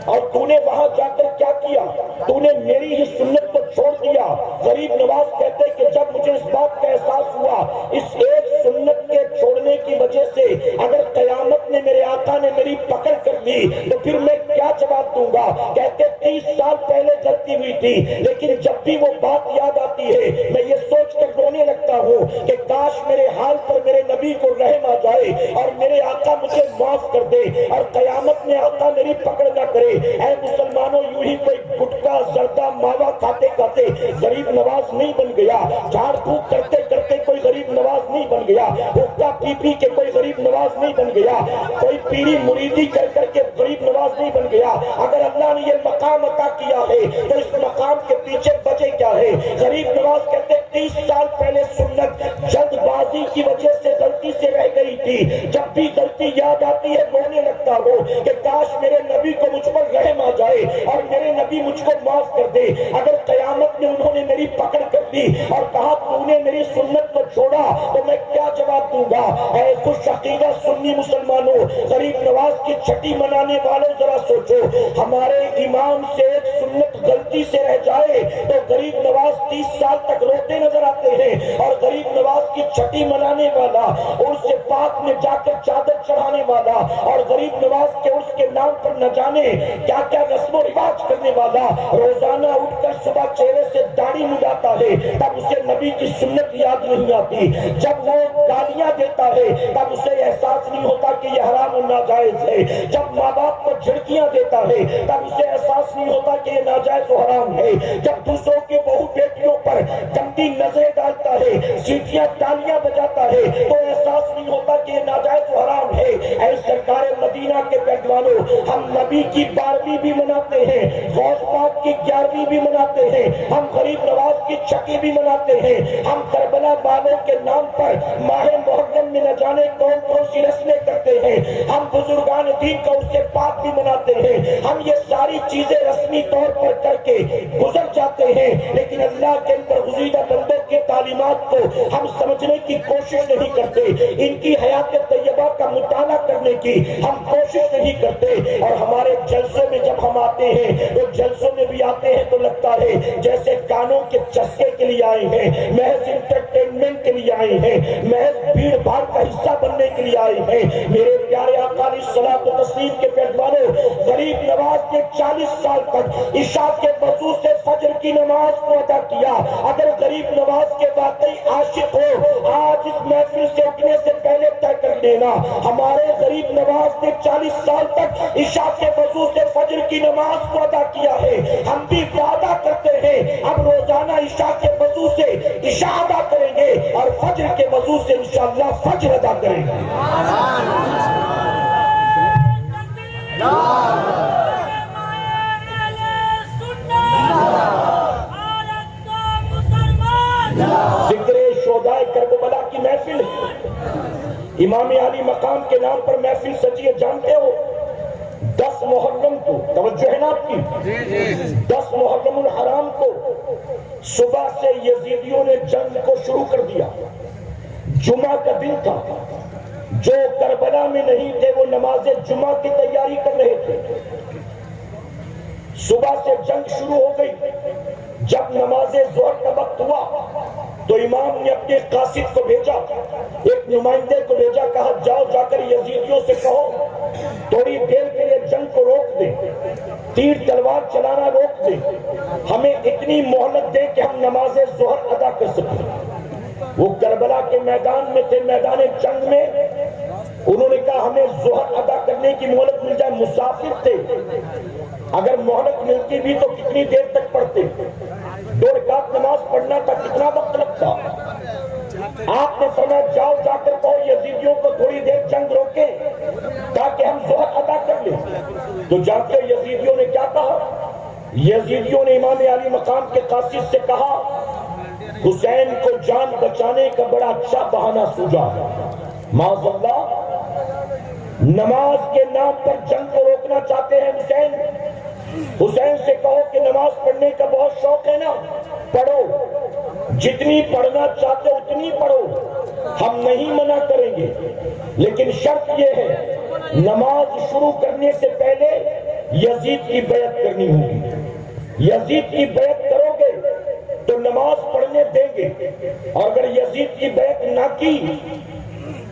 اور تو نے وہاں جا کر کیا کیا، تو نے میری ہی سنت کو چھوڑ دیا۔ غریب نواز کہتے کہ جب مجھے اس بات کا احساس ہوا اس ایک سنت کے چھوڑنے کی وجہ سے اگر قیامت نے میرے آقا نے میری پکڑ کر لی تو پھر میں کیا جواب دوں گا؟ کہتے 30 سال پہلے غلطی ہوئی تھی، لیکن جب بھی وہ بات یاد آتی ہے میں یہ سوچ کر رونے لگتا ہوں کہ کاش میرے حال پر میرے نبی کو رحم آ جائے اور میرے آقا مجھے معاف کر دے اور قیامت میں آقا میری پکڑ نہ کرے۔ اے مسلمانوں، یوں ہی کوئی گٹکا زردہ ماوا کھاتے کھاتے غریب نواز نہیں بن گیا، جھاڑ پھونک کرتے کرتے کوئی غریب نواز نہیں بن گیا، حقہ پی پی کے کوئی غریب نواز نہیں بن گیا، کوئی پیری مریدی کر کر کے غریب نواز نہیں بن گیا۔ اگر اللہ نے یہ مقام عطا کیا ہے تو اس مقام کے پیچھے وجہ کیا ہے؟ غریب نواز کہتے 30 سال پہلے سنت جلد بازی کی وجہ سے غلطی سے رہ گئی کی جب بھی غلطی یاد آتی ہے رونے لگتا ہو کہ کاش میرے نبی کو مجھ پر رحم آ جائے اور میرے نبی مجھ کو معاف کر دے. اگر قیامت میں انہوں نے میری پکڑ کر لی اور کہا تو نے میری سنت کو چھوڑا تو میں کیا جواب دوں گا؟ اے خوش عقیدہ سنی مسلمانوں، غریب نواز کی چھٹی منانے والوں ذرا سوچو، ہمارے امام سے ایک سنت غلطی سے رہ جائے تو غریب نواز 30 سال تک روتے نظر آتے ہیں، اور غریب نواز کی چھٹی منانے والا، عرس پاک میں جا کر چادر چڑھانے والا اور غریب نواز کے عرس کے نام پر نہ جانے کیا کیا رسم و رواج کرنے والا روزانہ اٹھ کر صبح چہرے سے داڑھی مڈاتا ہے تب اسے نبی کی سنت یاد نہیں آتی. جب وہ گالیاں دیتا ہے تب اسے احساس نہیں ہوتا کہ یہ حرام و ناجائز ہے. جب ماں باپ کو جھڑکیاں دیتا ہے تب اسے احساس نہیں ہوتا کہ یہ ناجائز و حرام ہے. جب دوسروں کے بہو بیٹیوں پر گندی نظریں ڈالتا ہے، سیٹیاں تالیاں بجاتا ہے تو احساس نہیں ہوتا کہ یہ ناجائز و حرام ہے. اے سرکار مدینہ کے پہلوانوں، ہم نبی کی 12ویں بھی مناتے ہیں، غوث پاک کی 11ویں بھی مناتے ہیں، ہم غریب نواز کی چھٹی بھی مناتے ہیں، ہم کربلا والوں کے نام پر ماہ محرم میں نہ جانے کون کون سی رسمیں کرتے ہیں، ہم بزرگان دین کا اس سے پاک بھی مناتے ہیں. ہم یہ ساری چیزیں رسمی طور پر کر کے گزر جاتے ہیں، لیکن اللہ کے اندر گزیدہ بندوں کی تعلیمات کو ہم سمجھنے کی کوشش نہیں کرتے، ان کی حیات طیبہ کا مطالعہ کرنے کی ہم کوشش نہیں کرتے. اور ہمارے جلسوں میں جب ہم آتے ہیں تو جلسوں میں بھی آتے ہیں تو لگتا ہے جیسے کانوں کے چسکے کے لیے آئے ہیں، محض انٹرٹینمنٹ کے لیے آئے ہیں، محض بھیڑ بھاڑ کا حصہ بننے کے لیے آئے ہیں. میرے پیارے آقا علیہ الصلوۃ والتسلیم کے پیروانوں، غریب نواز نے 40 سال تک عشاء کے وضو سے فجر کی نماز کو ادا کیا. اگر غریب نواز کے واقعی عاشق ہو آج اس محفل سے اٹھنے سے پہلے طے کر لینا، ہمارے غریب نواز نے 40 سال تک عشاء کے وضو سے فجر کی نماز کو ادا کیا ہے. ہم بھی وعدہ کرتے ہیں اب روزانہ عشاء کے وضو سے عشاء ادا کریں گے اور فجر کے وضو سے انشاءاللہ فجر ادا کریں گے. ذکر شہدائے کربلا کی محفل، امام علی مقام کے نام پر محفل سجی ہے. جانتے ہو 10 محرم کو، توجہ ہے نا آپ کی، 10 محرم الحرام کو صبح سے یزیدیوں نے جنگ کو شروع کر دیا. جمعہ کا دن تھا، جو کربلا میں نہیں تھے وہ نماز جمعہ کی تیاری کر رہے تھے. صبح سے جنگ شروع ہو گئی. جب نماز ظہر کا وقت ہوا تو امام نے اپنے قاصد کو بھیجا، ایک نمائندے کو بھیجا، کہا جاؤ جا کر یزیدیوں سے کہو تھوڑی دیر کے لیے جنگ کو روک دیں، تیر تلوار چلانا روک دیں، ہمیں اتنی مہلت دے کہ ہم نماز ظہر ادا کر سکیں. وہ کربلا کے میدان میں تھے، میدان جنگ میں. انہوں نے کہا ہمیں ظہر ادا کرنے کی مہلت مل جائے. مسافر تھے، اگر مہلت ملتی بھی تو کتنی دیر تک پڑھتے؟ 2 رکعت نماز پڑھنا تھا کتنا وقت لگتا؟ آپ نے فرمایا جاؤ جا کر کہو یزیدیوں کو تھوڑی دیر جنگ روکے تاکہ ہم ظہر ادا کر لیں. تو جانتے یزیدیوں نے کیا کہا؟ یزیدیوں نے امام علی مقام کے قاصد سے کہا حسین کو جان بچانے کا بڑا اچھا بہانہ سوجا، معاذ اللہ نماز کے نام پر جنگ کو روکنا چاہتے ہیں. حسین سے کہو کہ نماز پڑھنے کا بہت شوق ہے نا، پڑھو، جتنی پڑھنا چاہتے ہو اتنی پڑھو، ہم نہیں منع کریں گے، لیکن شرط یہ ہے نماز شروع کرنے سے پہلے یزید کی بیعت کرنی ہوگی. یزید کی بیعت کرو گے تو نماز پڑھنے دیں گے، اور اگر یزید کی بیعت نہ کی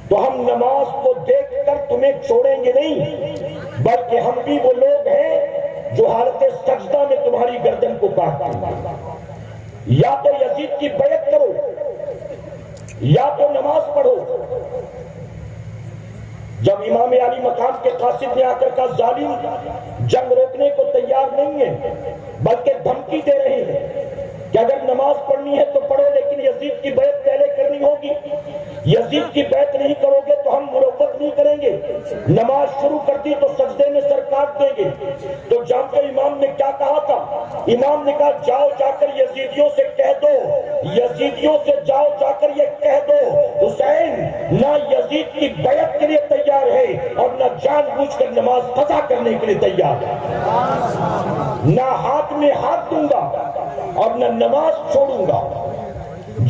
تو ہم نماز کو دیکھ کر تمہیں چھوڑیں گے نہیں، بلکہ ہم بھی وہ لوگ ہیں جو حالت سجدہ میں تمہاری گردن کو کاٹتے ہیں. یا تو یزید کی بیعت کرو یا تو نماز پڑھو. جب امام علی مقام کے قاصد نے آ کر کہا ظالم جنگ روکنے کو تیار نہیں ہے بلکہ دھمکی دے رہے ہیں کہ اگر نماز پڑھنی ہے تو پڑھو لیکن یزید کی بیعت پہلے کرنی ہوگی، یزید کی بیعت نہیں کرو گے تو ہم مروت نہیں کریں گے، نماز شروع کر دی تو سجدے میں سر کاٹ دیں گے. تو جانتے امام نے کیا کہا تھا؟ امام نے کہا جاؤ جا کر یزیدیوں سے کہہ دو، یزیدیوں سے جاؤ جا کر یہ کہہ دو حسین نہ یزید کی بیعت جان بوجھ کر نماز قضا کرنے کے لیے تیار ہے. نہ ہاتھ میں ہاتھ دوں گا اور نہ نماز چھوڑوں گا.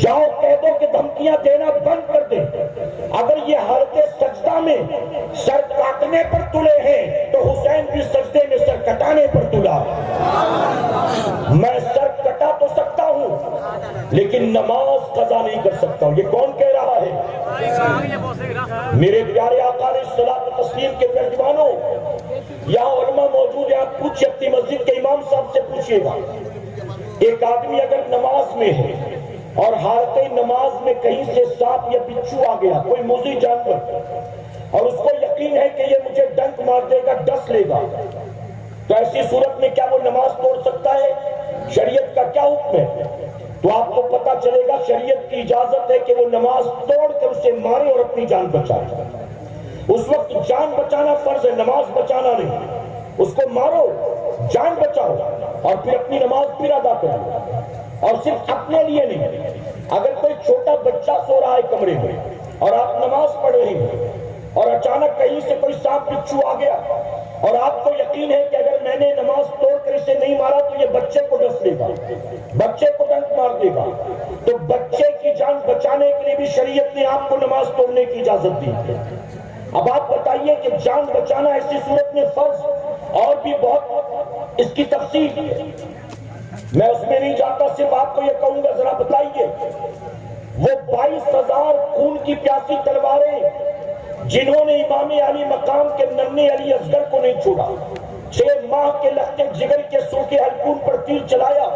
جاؤ کہہ دو کہ دھمکیاں دینا بند کر دیں. اگر یہ حالت سجدہ میں سر کاٹنے پر تلے ہیں تو حسین بھی سجدے میں سر کٹانے پر تلا. میں سر کٹا تو سکتا ہوں لیکن نماز قضا نہیں کر سکتا ہوں. یہ کون کہہ رہا ہے؟ میرے پیارے آقا علیہ الصلوۃ والتسلیم کے ترجمانوں، یہاں علماء موجود ہیں، آپ پوچھیں اپنی مسجد کے امام صاحب سے پوچھئے گا. ایک آدمی اگر نماز میں ہے اور حالت نماز میں کہیں سے سانپ یا بچھو آ گیا، کوئی موذی جانور، اور اس کو یقین ہے کہ یہ مجھے ڈنک مار دے گا، ڈس لے گا، تو ایسی صورت میں کیا وہ نماز توڑ سکتا ہے؟ شریعت کا کیا حکم ہے؟ تو آپ کو پتا چلے گا شریعت کی اجازت ہے کہ وہ نماز توڑ کر اسے مارے اور اپنی جان بچائے. اس وقت جان بچانا فرض ہے، نماز بچانا نہیں. اس کو مارو، جان بچاؤ اور پھر اپنی نماز پھر ادا کرو. اور صرف اپنے لیے نہیں، اگر کوئی چھوٹا بچہ سو رہا ہے کمرے میں اور آپ نماز پڑھ رہے ہیں اور اچانک کہیں سے کوئی سانپ بچھو آ گیا اور آپ کو یقین ہے کہ اگر میں نے نماز توڑ کر اسے نہیں مارا تو یہ بچے کو ڈس لے گا، بچے کو ڈنک مار دے گا، تو بچے کی جان بچانے کے لیے بھی شریعت نے آپ کو نماز توڑنے کی اجازت دی. اب آپ بتائیے کہ جان بچانا ایسی صورت میں فرض، اور بھی بہت اس کی تفصیل ہے، میں اس میں نہیں جاتا. صرف آپ کو یہ کہوں گا ذرا بتائیے وہ 22,000 خون کی پیاسی تلواریں جنہوں نے امام علی مقام کے ننھے علی اصغر کو نہیں چھوڑا، 6 ماہ کے لخت جگر کے سوکھے حلقون پر تیر چلایا،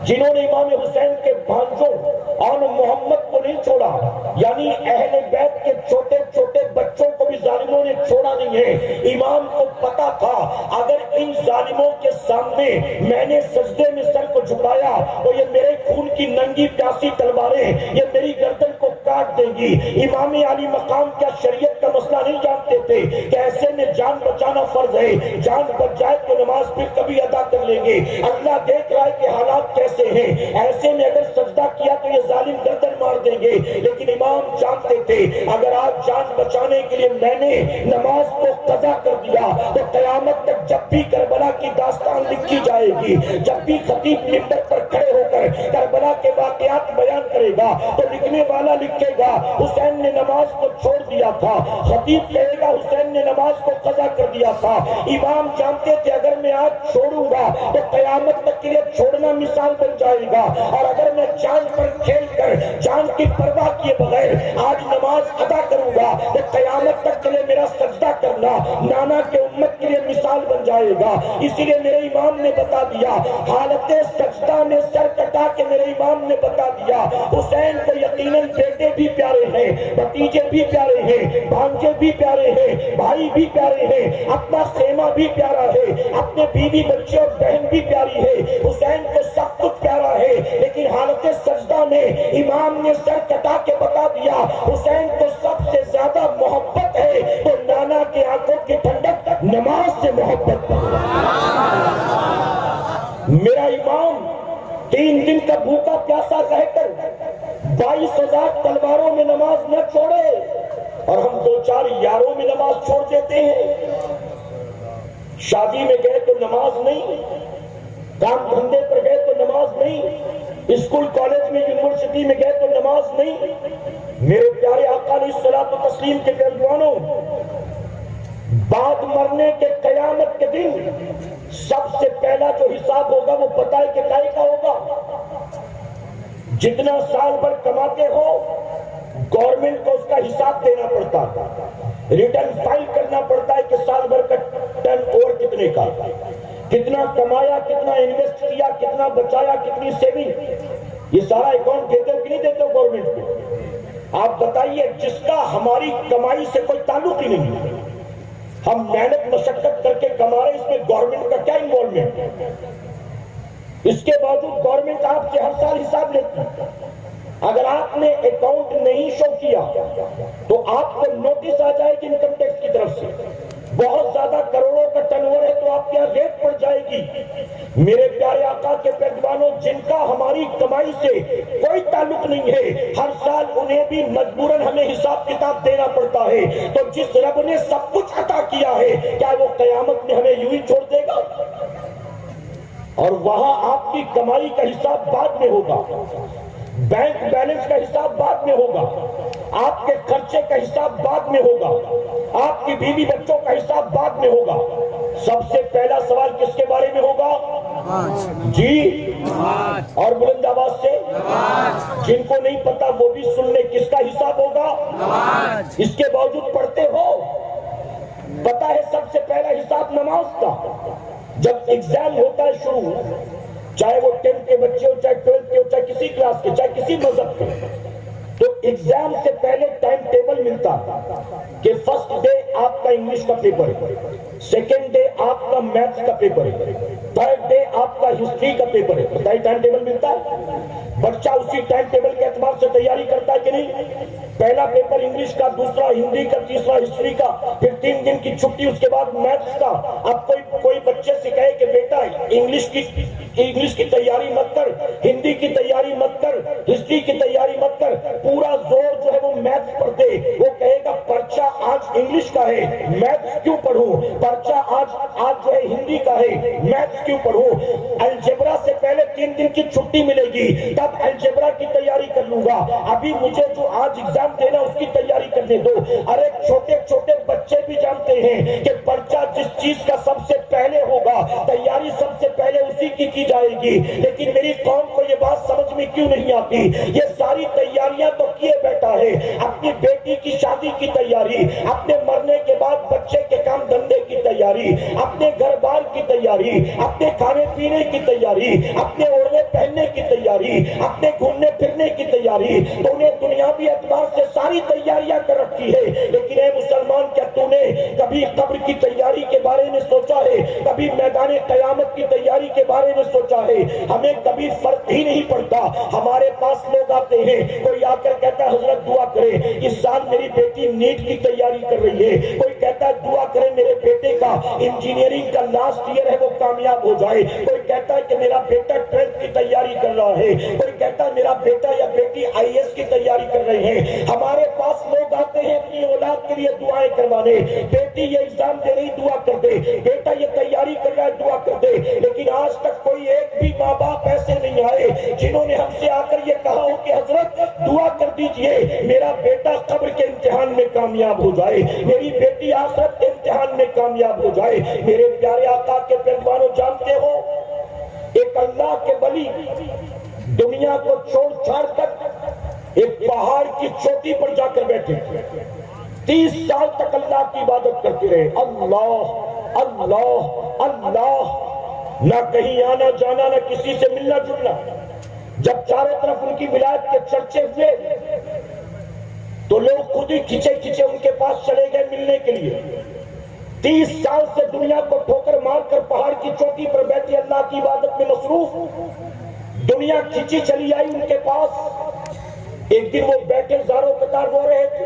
جنہوں نے امام حسین کے بھانجوں آن محمد کو نہیں چھوڑا، یعنی اہل بیت کے چھوٹے چھوٹے بچوں کو بھی ظالموں نے چھوڑا نہیں ہے. امام کو پتا تھا اگر ان ظالموں کے سامنے میں نے سجدے میں سر کو جھکایا تو یہ میرے خون کی ننگی پیاسی تلواریں یہ میری گردن کو کاٹ دیں گی. امام علی مقام کیا شریعت کا مسئلہ نہیں جانتے تھے کہ ایسے میں جان بچانا فرض ہے، جان بچ جائے تو نماز پھر کبھی ادا کر لیں گے. اللہ دیکھ رہا ہے کہ حالات کیسے ہیں، ایسے میں اگر سجدہ کیا تو یہ ظالم گردن مار دیں گے. لیکن امام جانتے تھے اگر آج جان بچانے کے لیے میں نے نماز کو قضا کر دیا تو قیامت تک جب بھی کربلا کی داستان لکھی جائے گی، جب بھی خطیب منبر پر کھڑے ہو کر کربلا کے واقعات بیان کرے گا تو لکھنے والا لکھے گا حسین نے نماز کو چھوڑ دیا تھا، خطیب کہے گا حسین نے نماز کو قضا کر دیا تھا. امام جانتے تھے اگر میں آج چھوڑوں گا تو قیامت تک کے لیے چھوڑنا مثال بن جائے گا، اور اگر میں جان پر کھیل کر جان کی پرواہ کیے بغیر آج نماز ادا کروں گا تو قیامت تک کے لیے میرا سجدہ کرنا نانا کے امت کے لیے مثال بن جائے گا. اسی لیے میرے امام نے بتا دیا، حالت سجدہ میں سر کٹا کے میرے امام نے بتا دیا حسین کو یقیناً بیٹے بھی پیارے ہیں، بھتیجے بھی پیارے ہیں، بھانجے بھی پیارے ہیں، بھائی بھی پیارے ہیں، اپنا خیمہ بھی پیارا ہے، اپنے بیوی بچے اور بہن بھی پیاری ہے، حسین کو سب کچھ پیارا ہے. لیکن حالت سجدہ میں امام نے سر کٹا کے بتا دیا حسین کو سب سے زیادہ محبت ہے تو نانا کے آنکھوں کی ٹھنڈک نماز سے محبت. میرا امام 3 دن کا بھوکا پیاسا رہ کر 22,000 تلواروں میں نماز نہ چھوڑے، اور ہم 2-4 یاروں میں نماز چھوڑ دیتے ہیں. شادی میں گئے تو نماز نہیں، کام دھندے پر گئے تو نماز نہیں، اسکول کالج میں یونیورسٹی میں گئے تو نماز نہیں. میرے پیارے آقا علیہ الصلوۃ والتسلیم کے پیروانوں، بعد مرنے کے قیامت کے دن سب سے پہلا جو حساب ہوگا وہ پتہ ہے کہ کائے کا ہوگا. جتنا سال بھر کماتے ہو گورنمنٹ کو اس کا حساب دینا پڑتا ہے، ریٹرن فائل کرنا پڑتا ہے کہ سال بھر کا ٹرن اوور کتنے کا، کتنا کمایا، کتنا انویسٹ کیا، کتنا بچایا، کتنی سیونگ، یہ سارا اکاؤنٹ دیتے ہو کہ نہیں دیتے ہو گورنمنٹ کو؟ آپ بتائیے جس کا ہماری کمائی سے کوئی تعلق ہی نہیں ہے، ہم محنت مشقت کر کے کما رہے، اس میں گورنمنٹ کا کیا انوالومنٹ ہے؟ اس کے باوجود گورنمنٹ آپ سے ہر سال حساب لیتی ہے. اگر آپ نے اکاؤنٹ نہیں شو کیا تو آپ کو نوٹس آ جائے گی انکم ٹیکس کی طرف سے بہت زیادہ کروڑوں کا ٹرن اوور ہے تو آپ کے یہاں ریٹ پڑ جائے گی۔ میرے پیارے آقا کے پیغمبروں، جن کا ہماری کمائی سے کوئی تعلق نہیں ہے، ہر سال انہیں بھی مجبوراً ہمیں حساب کتاب دینا پڑتا ہے، تو جس رب نے سب کچھ عطا کیا ہے کیا وہ قیامت میں ہمیں یوں ہی چھوڑ دے گا؟ اور وہاں آپ کی کمائی کا حساب بعد میں ہوگا، بینک بیلنس کا حساب بعد میں ہوگا، آپ کے خرچے کا حساب بعد میں ہوگا، آپ کی بیوی بچوں کا حساب بعد میں ہوگا۔ سب سے پہلا سوال کس کے بارے میں ہوگا؟ جی اور بلند آواز سے، جن کو نہیں پتا وہ بھی سن لیں، کس کا حساب ہوگا؟ اس کے باوجود پڑھتے ہو؟ پتا ہے سب سے پہلا حساب نماز کا۔ جب ایگزام ہوتا ہے شروع، چاہے وہ 10th کے بچے ہو، چاہے 12th کے ہو، چاہے کسی کلاس کے، چاہے کسی مذہب کے، تو ایگزام سے پہلے ٹائم ٹیبل ملتا کہ فرسٹ ڈے آپ کا انگلش کا پیپر ہے، سیکنڈ ڈے آپ کا میتھس کا پیپر ہے، تھرڈ ڈے آپ کا ہسٹری کا پیپر ہے۔ بتائیے ٹائم ٹیبل ملتا ہے؟ بچہ اسی ٹائم ٹیبل کے اعتبار سے تیاری کرتا ہے کہ نہیں؟ پہلا پیپر انگلش کا، دوسرا ہندی کا، تیسرا ہسٹری کا، پھر 3 دن کی چھٹی، اس کے بعد میتھس کا۔ اب کوئی بچے سے کہے کہ بیٹا انگلش کی تیاری مت کر، ہندی کی تیاری مت کر، ہسٹری کی تیاری مت کر، پورا زور جو ہے وہ میتھس پر دے، وہ کہے گا پرچہ آج انگلش کا ہے، میتھس کیوں پڑھوں؟ پرچہ آج جو ہے ہندی کا ہے، میتھس کیوں پڑھوں؟ الجبرا سے پہلے 3 دن کی چھٹی ملے گی، تب الجبرا کی تیاری کر لوں گا، ابھی مجھے جو آج ایگزام دینا اس کی تیاری کرنے دو۔ ارے چھوٹے چھوٹے بچے بھی جانتے ہیں کہ پرچہ جس چیز کا سب سے پہلے ہوگا، تیاری سب سے پہلے اسی کی جائے گی، لیکن میری قوم کو یہ بات سمجھ میں کیوں نہیں آتی؟ یہ ساری تیاریاں تو کیے بیٹھا ہے، اپنی بیٹی کی شادی کی تیاری، اپنے مرنے کے بعد بچے کے کام دھندے کی تیاری، اپنے گھر بار کی تیاری، اپنے کھانے پینے کی تیاری، اپنے اوڑھنے پہننے کی تیاری، اپنے گھومنے پھرنے کی تیاری، تو انہیں دنیاوی اعتبار سے ساری تیاریاں کر رکھی ہے۔ لیکن اے مسلمان، کیا تو نے کبھی قبر کی تیاری کے بارے میں سوچا ہے؟ کبھی میدان قیامت کی تیاری کے بارے میں سوچا ہے؟ ہمیں کبھی فرق ہی نہیں پڑتا۔ ہمارے پاس لوگ آتے ہیں، کوئی آ کر کہتا ہے حضرت دعا کرے، اس سال میری بیٹی نیٹ کی تیاری کر رہی ہے، کوئی کہتا ہے دعا کرے میرے بیٹے کا انجینئرنگ کا لاسٹ ایئر ہے وہ کامیاب ہو جائے، کوئی کہتا ہے کہ میرا بیٹا 12th کی تیاری کر رہا ہے، کوئی کہتا ہے میرا بیٹا یا بیٹی IAS کی تیاری کر رہے ہیں۔ ہمارے پاس لوگ آتے ہیں اپنی اولاد کے لیے دعائیں کروانے، بیٹی یہ ایگزام دے رہی دعا کر دے، بیٹا یہ تیاری کر رہا ہے دعا کر دے، لیکن آج تک کوئی ایک بھی ماں باپ ایسے نہیں آئے جنہوں نے ہم سے آ کر یہ کہا ہو کہ حضرت دعا کر دیجئے میرا بیٹا قبر کے امتحان میں کامیاب ہو جائے، میری بیٹی آخرت کے امتحان میں کامیاب ہو جائے۔ میرے پیارے آقا کے پیغمبروں، جانتے ہو ایک اللہ کے ولی دنیا کو چھوڑ چھاڑ کر ایک پہاڑ کی چوٹی پر جا کر بیٹھے، 30 سال تک اللہ کی عبادت کرتے رہے، اللہ اللہ اللہ، نہ کہیں آنا جانا، نہ کسی سے ملنا جلنا۔ جب چاروں طرف ان کی ولایت کے چرچے ہوئے تو لوگ خود ہی کھچے کھچے ان کے پاس چلے گئے ملنے کے لیے۔ 30 سال سے دنیا کو ٹھوکر مار کر پہاڑ کی چوٹی پر بیٹھے اللہ کی عبادت میں مصروف، دنیا کھچی چلی آئی ان کے پاس۔ ایک دن وہ بیٹھے زاروں قطار رو رہے تھے،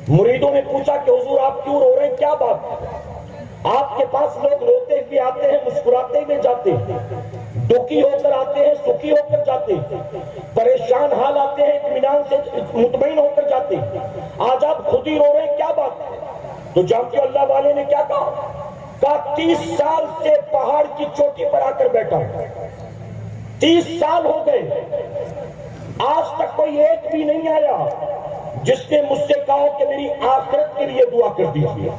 مریدوں نے پوچھا کہ حضور آپ کیوں رو رہے ہیں، کیا بات؟ آپ کے پاس لوگ روتے ہوئے آتے ہیں، مسکراتے ہوئے جاتے ہیں، دکھی ہو کر آتے ہیں، سکھی ہو کر جاتے ہیں، پریشان حال آتے ہیں، اطمینان سے مطمئن ہو کر جاتے ہیں، آج آپ خود ہی رو رہے ہیں، کیا بات؟ تو جانتے ہو اللہ والے نے کیا کہا 30 سال سے پہاڑ کی چوٹی پر آ کر بیٹھا ہوں، 30 سال ہو گئے، آج تک کوئی ایک بھی نہیں آیا جس نے مجھ سے کہا کہ میری آخرت کے لیے دعا کر دیجیے،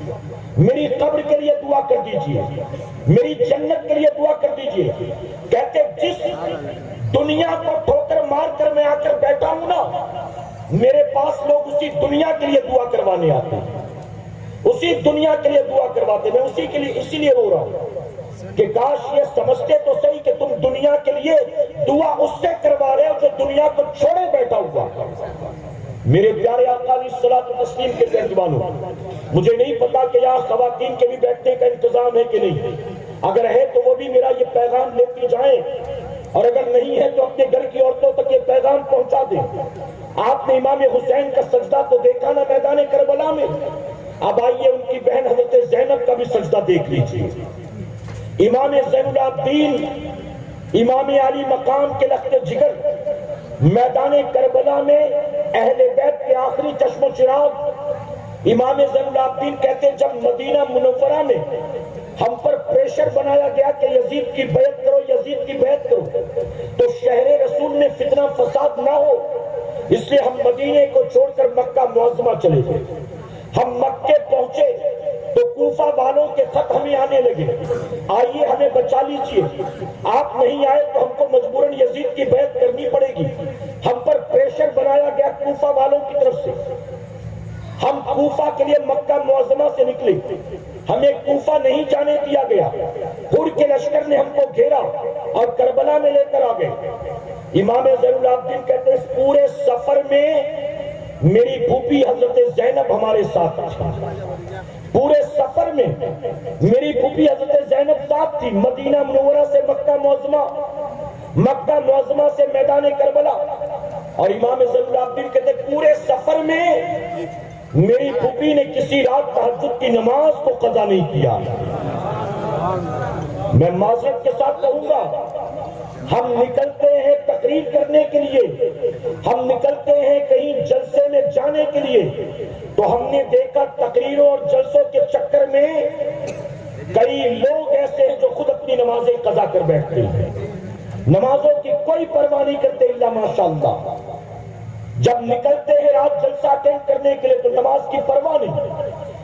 میری قبر کے لیے دعا کر دیجیے، میری جنت کے لیے دعا کر دیجیے۔ کہتے جس دنیا کو ٹھوکر مار کر میں آ کر بیٹھا ہوں نا، میرے پاس لوگ اسی دنیا کے لیے دعا کروانے آتے ہیں، اسی دنیا کے لیے دعا کرواتے، میں اسی لیے رو رہا ہوں کہ کاش یہ سمجھتے تو صحیح کہ تم دنیا کے لیے دعا اس سے کروا رہے ہو جو دنیا کو چھوڑے بیٹھا ہوا۔ میرے پیارے آقا علیہ الصلوۃ والتسلیم کے پیغمبروں، مجھے نہیں پتا کہ یہاں خواتین کے بھی بیٹھنے کا انتظام ہے کہ نہیں، اگر ہے تو وہ بھی میرا یہ پیغام لیتی جائیں، اور اگر نہیں ہے تو اپنے گھر کی عورتوں تک یہ پیغام پہنچا دیں۔ آپ نے امام حسین کا سجدہ تو دیکھا نا میدان کربلا میں، اب آئیے ان کی بہن حضرت زینب کا بھی سجدہ دیکھ لیجیے. امام زین العابدین امام علی مقام کے لخت جگر میدان کربلا میں اہل بیت کے آخری چشم و چراغ امام زین العابدین کہتے ہیں جب مدینہ منورہ میں ہم پر پریشر بنایا گیا کہ یزید کی بیعت کرو یزید کی بیعت کرو تو شہر رسول میں فتنہ فساد نہ ہو اس لیے ہم مدینے کو چھوڑ کر مکہ معظمہ چلے گئے. ہم مکے پہنچے تو کوفہ والوں کے خط ہمیں آنے لگے آئیے ہمیں بچا لیجئے آپ نہیں آئے تو ہم کو مجبوراً یزید کی بیعت کرنی پڑے گی. ہم پر پریشر بنایا گیا کوفہ والوں کی طرف سے. ہم کوفہ کے لیے مکہ معظمہ سے نکلے ہمیں کوفہ نہیں جانے دیا گیا. حور کے لشکر نے ہم کو گھیرا اور کربلا میں لے کر آ گئے. امام زین العابدین کہتے ہیں اس پورے سفر میں میری پھوپھی حضرت زینب ہمارے ساتھ تھی. پورے سفر میں میری پھوپھی حضرت زینب ساتھ تھی. مدینہ منورہ سے مکہ معظمہ سے میدان کربلا. اور امام زین العابدین کہتے ہیں پورے سفر میں میری پھوپھی نے کسی رات تہجد کی نماز کو قضا نہیں کیا. میں معذرت کے ساتھ کہوں گا ہم نکلتے ہیں تقریر کرنے کے لیے ہم نکلتے ہیں کہیں جلسے میں جانے کے لیے تو ہم نے دیکھا تقریروں اور جلسوں کے چکر میں کئی لوگ ایسے ہیں جو خود اپنی نمازیں قضا کر بیٹھتے ہیں. نمازوں کی کوئی پرواہ نہیں کرتے الا ماشاءاللہ. جب نکلتے ہیں رات جلسہ اٹینڈ کرنے کے لیے تو نماز کی پرواہ نہیں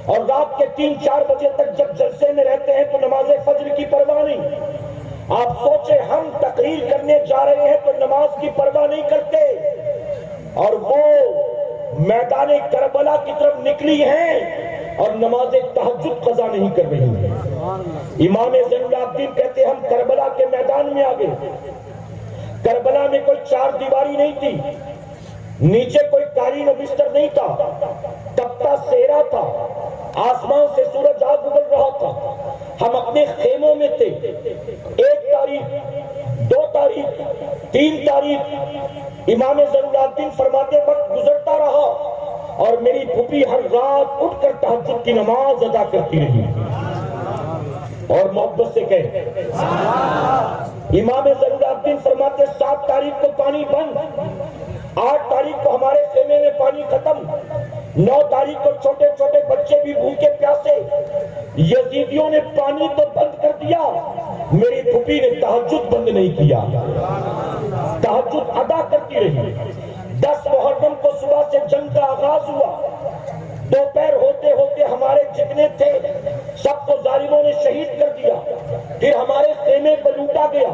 اور رات کے 3-4 بجے تک جب جلسے میں رہتے ہیں تو نماز فجر کی پرواہ نہیں. آپ سوچیں ہم تقریر کرنے جا رہے ہیں تو نماز کی پرواہ نہیں کرتے اور وہ میدان کربلا کی طرف نکلی ہیں اور نماز تہجد قضا نہیں کر رہی ہیں. امام زین العابدین کہتے ہیں ہم کربلا کے میدان میں آ گئے. کربلا میں کوئی 4 دیواری نہیں تھی نیچے کوئی قالین و بستر نہیں تھا تپتا صحرا تھا آسمان سے سورج آگ ابل رہا تھا. ہم اپنے خیموں میں تھے. 1 تاریخ 2 تاریخ 3 تاریخ امام زین العابدین فرماتے وقت گزرتا رہا اور میری پھوپھی ہر رات اٹھ کر تہجد کی نماز ادا کرتی رہی اور محبت سے کہے امام زین العابدین فرماتے 7 تاریخ کو پانی بند 8 تاریخ کو ہمارے خیمے میں پانی ختم 9 تاریخ کو چھوٹے چھوٹے بچے بھی بھوکے پیاسے یزیدیوں نے پانی تو بند کر دیا میری پھوپھی نے تہجد بند نہیں کیا تہجد ادا کرتی رہی. 10 محرم کو صبح سے جنگ کا آغاز ہوا. دوپہر ہوتے ہوتے ہمارے جتنے تھے سب کو ظالموں نے شہید کر دیا. پھر ہمارے خیمے کو لوٹا گیا.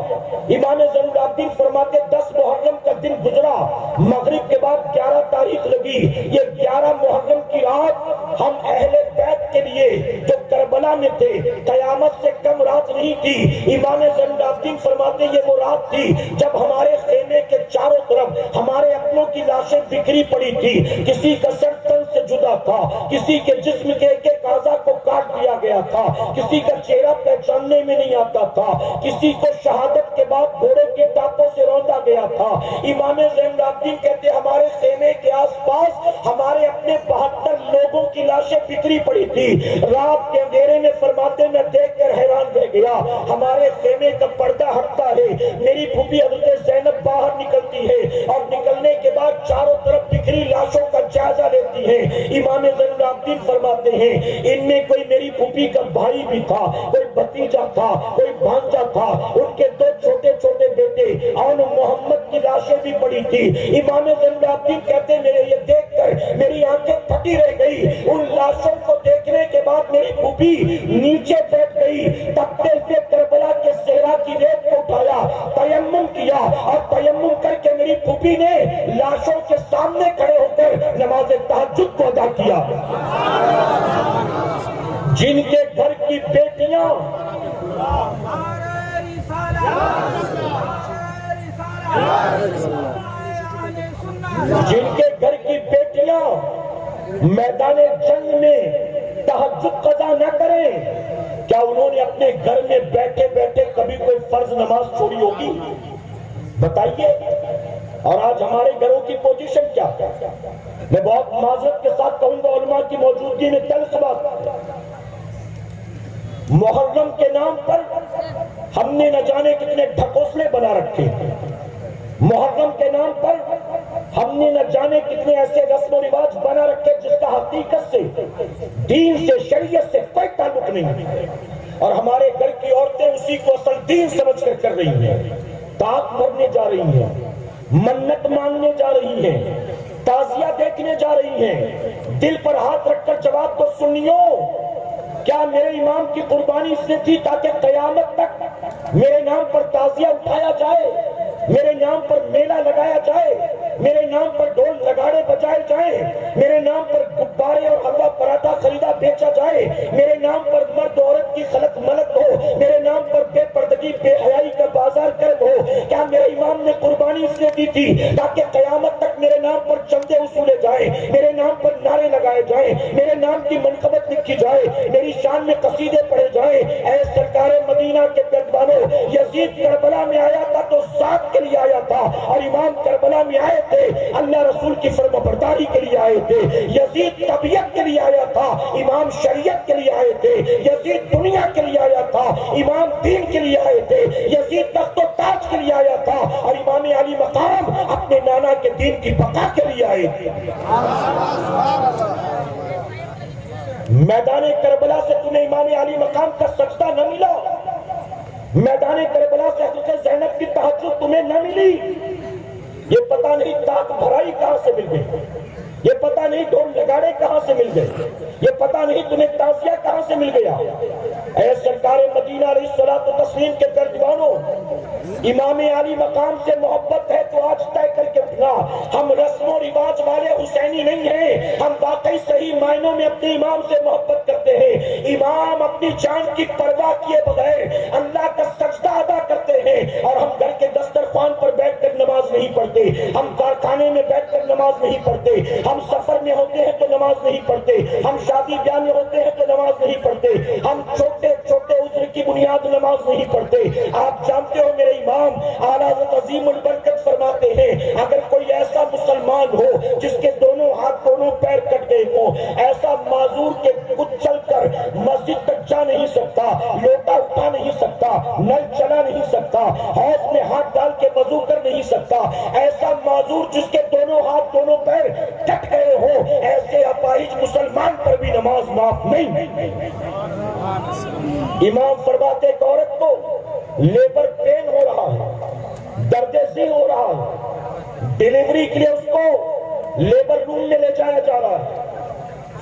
امام زین العابدین فرماتے 10 محرم کا دن گزرا مغرب کے بعد 11 تاریخ لگی. یہ 11 محرم کی رات ہم اہل بیت کے لیے جو کربلا میں تھے قیامت سے کم رات نہیں تھی. امام زین العابدین فرماتے یہ وہ رات تھی جب ہمارے خیمے کے چاروں طرف ہمارے اپنوں کی لاشیں بکھری پڑی تھی. کسی کا سر تن سے جدا تھا کسی کے جسم کے ایک اعضاء کو کاٹ دیا گیا تھا کسی کا چہرہ پہچاننے میں نہیں آتا تھا کسی کو شہادت کے بعد گھوڑے کے دانتوں سے روندا گیا تھا. امام زین العابدین کہتے ہمارے خیمے کے آس پاس ہمارے اپنے 72 لوگوں کی لاشیں بکھری پڑی تھی. رات کے اندھیرے میں فرماتے میں دیکھ کر حیران رہ گیا. ہمارے خیمے کا پردہ ہٹتا ہے میری پھوپھی حضرت زینب باہر نکلتی ہے اور نکلنے کے بعد چاروں طرف بکھری لاشوں کا جائزہ لیتی ہے. امام زین العابدین فرماتے ہیں ان میں کوئی میری پھوپھی کا بھائی بھی تھا کوئی بھتیجا تھا کوئی بھانجا تھا ان کے 2 چھوٹے چھوٹے بیٹے اور محمد کی لاشیں بھی پڑی تھی. امام زین العابدین کہتے میرے یہ دیکھ کر میری آنکھیں پھٹی رہ گئی. ان لاشوں کو دیکھنے کے بعد میری پھوپھی نیچے بیٹھ گئی. تپتے ہوئے کربلا کے صحرا کی ریت کو اٹھایا تیمم کیا اور تیمم کر کے میری پھوپھی نے لاشوں کے سامنے کھڑے ہو کر نماز تہجد کو ادا کیا. جن کے گھر کی بیٹیاں میدان جنگ میں تہجد قضا نہ کریں کیا انہوں نے اپنے گھر میں بیٹھے بیٹھے کبھی کوئی فرض نماز چھوڑی ہوگی؟ بتائیے. اور آج ہمارے گھروں کی پوزیشن کیا ہے؟ میں بہت معذرت کے ساتھ کہوں گا علماء کی موجودگی میں تلخ بات، محرم کے نام پر ہم نے نہ جانے کتنے ڈھکوسلے بنا رکھے ہیں، محرم کے نام پر ہم نے نہ جانے کتنے ایسے رسم و رواج بنا رکھے جس کا حقیقت سے، دین سے، شریعت سے کوئی تعلق نہیں ہے، اور ہمارے گھر کی عورتیں اسی کو اصل دین سمجھ کر کر رہی ہیں، طاق بھرنے جا رہی ہیں، منت مانگنے جا رہی ہیں، تعزیہ دیکھنے جا رہی ہیں، دل پر ہاتھ رکھ کر جواب تو سنیو، کیا میرے امام کی قربانی اس نے تھی تاکہ قیامت تک میرے نام پر تعزیہ اٹھایا جائے، میرے نام پر میلہ لگایا جائے، میرے نام پر ڈھول نگاڑے بجائے جائیں، میرے نام پر غبارے اور حلوہ پراٹھا خریدا بیچا جائے، میرے نام پر مرد عورت کی خلط ملط ہو، میرے نام پر بے پردگی بے حیائی کا بازار کرم ہو؟ کیا میرے امام نے قربانی اس نے دی تھی تاکہ قیامت تک میرے نام پر چندے وصولے جائیں، میرے نام پر نعرے لگائے جائیں، میرے نام کی منقبت لکھی جائے، میری شان میں قصیدے پڑھے جائیں؟ اے سرکار مدینہ کے پیروانوں، یزید کربلا میں آیا تھا تو ذات کے لیے آیا تھا، اور امام کربلا میں آئے تھے اللہ رسول کی فرمانبرداری کے لیے آئے تھے، یزید طبیعت کے لیے آیا تھا، امام شریعت کے لیے آئے تھے، یزید دنیا کے لیے آیا تھا، امام دین کے لیے آئے تھے، یزید تخت و تاج کے لیے آیا تھا، اور امام علی مقام اپنے نانا کے دین کی بقا کے لیے آئے تھے۔ میدان کربلا سے تمہیں امام علی مقام کا سجدہ نہ ملا، میدان کربلا سے حضرت زینب کی تہجد تمہیں نہ ملی، یہ پتہ نہیں طاق بھرائی کہاں سے مل گئی، یہ پتہ نہیں ڈھول نگاڑے کہاں سے مل گئے، یہ پتہ نہیں تمہیں تعزیہ کہاں سے مل گیا۔ اے سرکار مدینہ علیہ الصلوۃ والتسلیم کے درجوانوں، امام علی مقام سے محبت ہے تو آج طے کر کے اٹھنا، ہم رسم و رواج والے حسینی نہیں ہیں، ہم واقعی صحیح معنوں میں اپنے امام سے محبت کرتے ہیں، امام اپنی جان کی پرواہ کیے بغیر اللہ کا سجدہ ادا کرتے ہیں، اور ہم گھر کے دسترخوان پر بیٹھ کر نماز نہیں پڑھتے، ہم کارخانے میں بیٹھ کر نماز نہیں پڑھتے، ہم سفر میں ہوتے ہیں تو نماز نہیں پڑھتے، ہم شادی بیاہ میں ہوتے ہیں تو نماز نہیں پڑھتے، ہم چھوٹے چھوٹے عذر کی بنیاد نماز نہیں پڑھتے۔ آپ جانتے ہو میرے امام اعلیٰ حضرت عظیم البرکت فرماتے ہیں، اگر کوئی ایسا مسلمان ہو جس کے دونوں ہاتھ دونوں پیر کٹ گئے ہوں، ایسا معذور کے کچھ چل کر مسجد تک جا نہیں سکتا، لوٹا اٹھا نہیں سکتا، نل چلا نہیں سکتا، حوض میں ہاتھ ڈال کے وضو کر نہیں سکتا، ایسا معذور جس کے دونوں ہاتھ دونوں پیر کٹ گئے ہو، ایسے اپاہج مسلمان پر بھی نماز معاف نہیں۔ امام فرماتے ایک عورت کو لیبر پین ہو رہا ہے، درد ذی ہو رہا ہے، ڈیلیوری کے لیے اس کو لیبر روم میں لے جایا جا رہا ہے،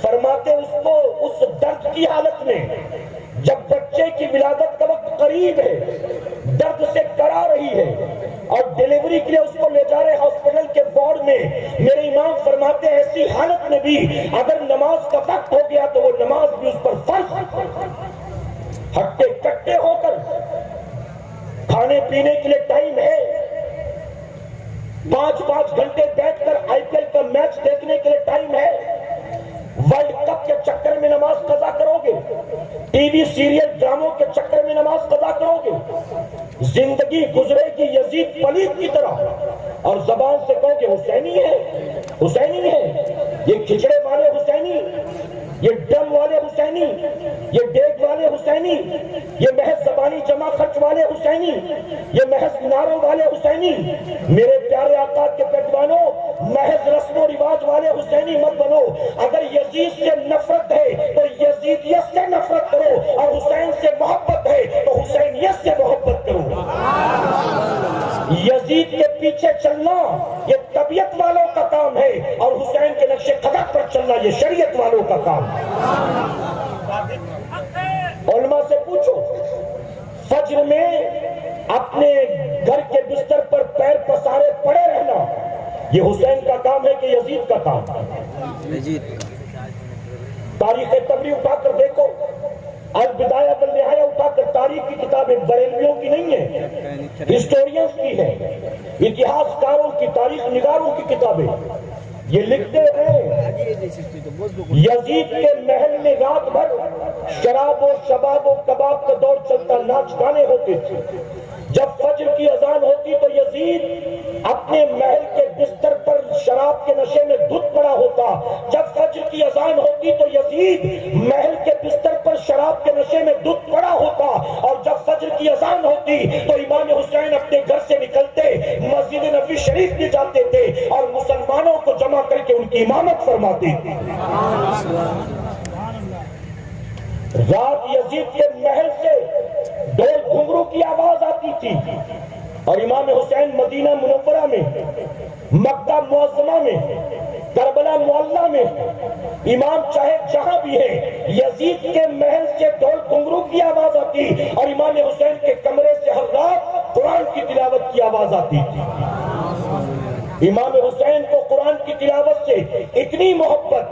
فرماتے اس کو اس درد کی حالت میں جب بچے کی ولادت کا وقت قریب ہے، درد سے کرا رہی ہے اور ڈیلیوری کے لیے اس کو لے جا رہے ہاسپٹل کے وارڈ میں، میرے امام فرماتے ہیں ایسی حالت میں بھی اگر نماز کا وقت ہو گیا تو وہ نماز بھی اس پر فرض، ہٹے کٹے ہو کر کھانے پینے کے لیے ٹائم ہے، 5 گھنٹے بیٹھ کر آئی پی ایل کا میچ دیکھنے کے لیے ٹائم ہے، ورلڈ کپ کے چکر میں نماز قضا کرو گے، ٹی وی سیریل ڈراموں کے چکر میں نماز قضا کرو گے، زندگی گزرے گی یزید پلید کی طرح، اور زبان سے کہو کہ حسینی ہے، حسینی ہے، یہ کھچڑے والے حسینی، یہ ڈرم والے حسینی، یہ دیگ والے حسینی، یہ محض زبانی جمع خرچ والے حسینی، یہ محض نعروں والے حسینی، میرے پیارے آقا کے پیروانوں، محض رسم و رواج والے حسینی مت بنو، اگر یزید سے نفرت ہے تو یزیدیت سے نفرت کرو، اور حسین سے محبت ہے تو حسینیت سے محبت کرو۔ یزید کے پیچھے چلنا یہ طبیعت والوں کا کام ہے، اور حسین کے نقش قدم پر چلنا یہ شریعت والوں کا کام ہے۔ علماء سے پوچھو، فجر میں اپنے گھر کے بستر پر پیر پسارے پڑے رہنا یہ حسین کا کام ہے کہ یزید کا کام ہے؟ تاریخ تبری اٹھا کر دیکھو، البدایہ والنہایہ اٹھا کر تاریخ کی کتابیں بریلویوں کی نہیں ہیں، ہسٹورینز کی ہیں، اتہاس کاروں کی، تاریخ نگاروں کی کتابیں، یہ لکھتے ہیں یزید کے محل میں رات بھر شراب و شباب و کباب کا دور چلتا، ناچ گانے ہوتے تھے، جب فجر کی اذان ہوتی تو یزید اپنے محل کے بستر پر شراب کے نشے میں دھت پڑا ہوتا. جب فجر کی اذان ہوتی تو یزید محل کے بستر پر شراب کے نشے میں دھت پڑا ہوتا. اور جب فجر کی اذان ہوتی تو امام حسین اپنے گھر سے نکلتے مسجد نبوی شریف میں جاتے تھے اور مسلمانوں کو جمع کر کے ان کی امامت فرماتے تھے. رات یزید کے محل سے ڈھول گھنگرو کی آواز آتی تھی اور امام حسین مدینہ منورہ میں، مکہ معظمہ میں، کربلا معلیٰ میں، امام چاہے جہاں بھی ہے، یزید کے محل سے ڈھول گھنگرو کی آواز آتی اور امام حسین کے کمرے سے ہر رات قرآن کی تلاوت کی آواز آتی تھی. امام حسین کو قرآن کی تلاوت سے اتنی محبت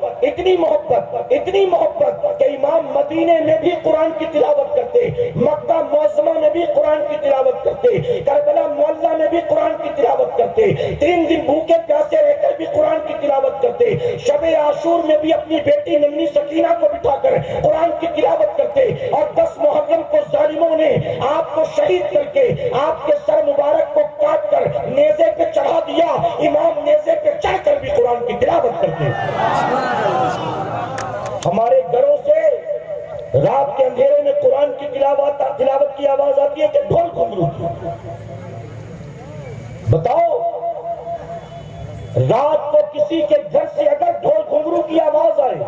کہ امام مدینے میں بھی قرآن کی تلاوت کرتے، مکہ معظمہ میں بھی قرآن کی تلاوت کرتے، کربلا معلیٰ میں بھی قرآن کی تلاوت کرتے، 3 دن بھوکے پیاسے رہ کر بھی قرآن کی تلاوت کرتے، شب عاشور میں بھی اپنی بیٹی ننھی سکینہ کو بٹھا کر قرآن کی تلاوت کرتے. اور 10 محرم کو ظالموں نے آپ کو شہید کر کے آپ کے سر مبارک کو کاٹ کر نیزے پہ چڑھا دیا، امام نیزے پہ چڑھ کر بھی قرآن کی تلاوت کرتے. ہمارے گھروں سے رات کے اندھیرے میں قرآن کی تلاوت کی آواز آتی ہے کہ ڈھول گھنگرو کی. بتاؤ رات کو کسی کے گھر سے اگر ڈھول گھنگرو کی آواز آئے،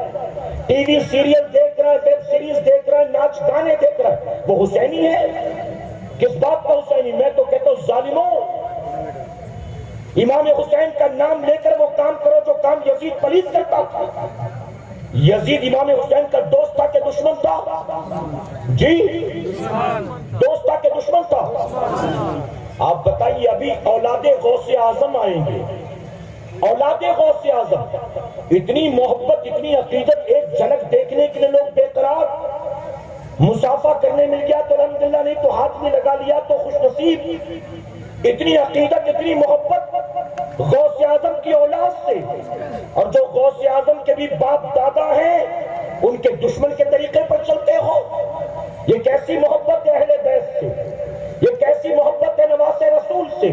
ٹی وی سیریل دیکھ رہا ہے، ویب سیریز دیکھ رہا ہے، ناچ گانے دیکھ رہا ہے، وہ حسینی ہے؟ کس بات کا حسینی؟ میں تو کہتا ہوں ظالموں، امام حسین کا نام لے کر وہ کام کرو جو کام یزید پلید کرتا تھا. یزید امام حسین کا دوست تھا کہ دشمن تھا؟ جی دوست تھا کہ دشمن تھا؟ آپ بتائیے. ابھی اولاد غوث اعظم آئیں گے، اولاد غوث اعظم، اتنی محبت، اتنی عقیدت، ایک جھلک دیکھنے کے لیے لوگ بے قرار. مسافہ کرنے مل گیا تو الحمدللہ، نہیں تو ہاتھ میں لگا لیا تو خوش نصیب. اتنی عقیدت، اتنی محبت غوث اعظم کی اولاد سے. اور جو غوث اعظم کے بھی باپ دادا ہیں ان کے دشمن کے طریقے پر چلتے ہو. یہ کیسی محبت ہے اہل بیت سے؟ یہ کیسی محبت ہے نواز رسول سے؟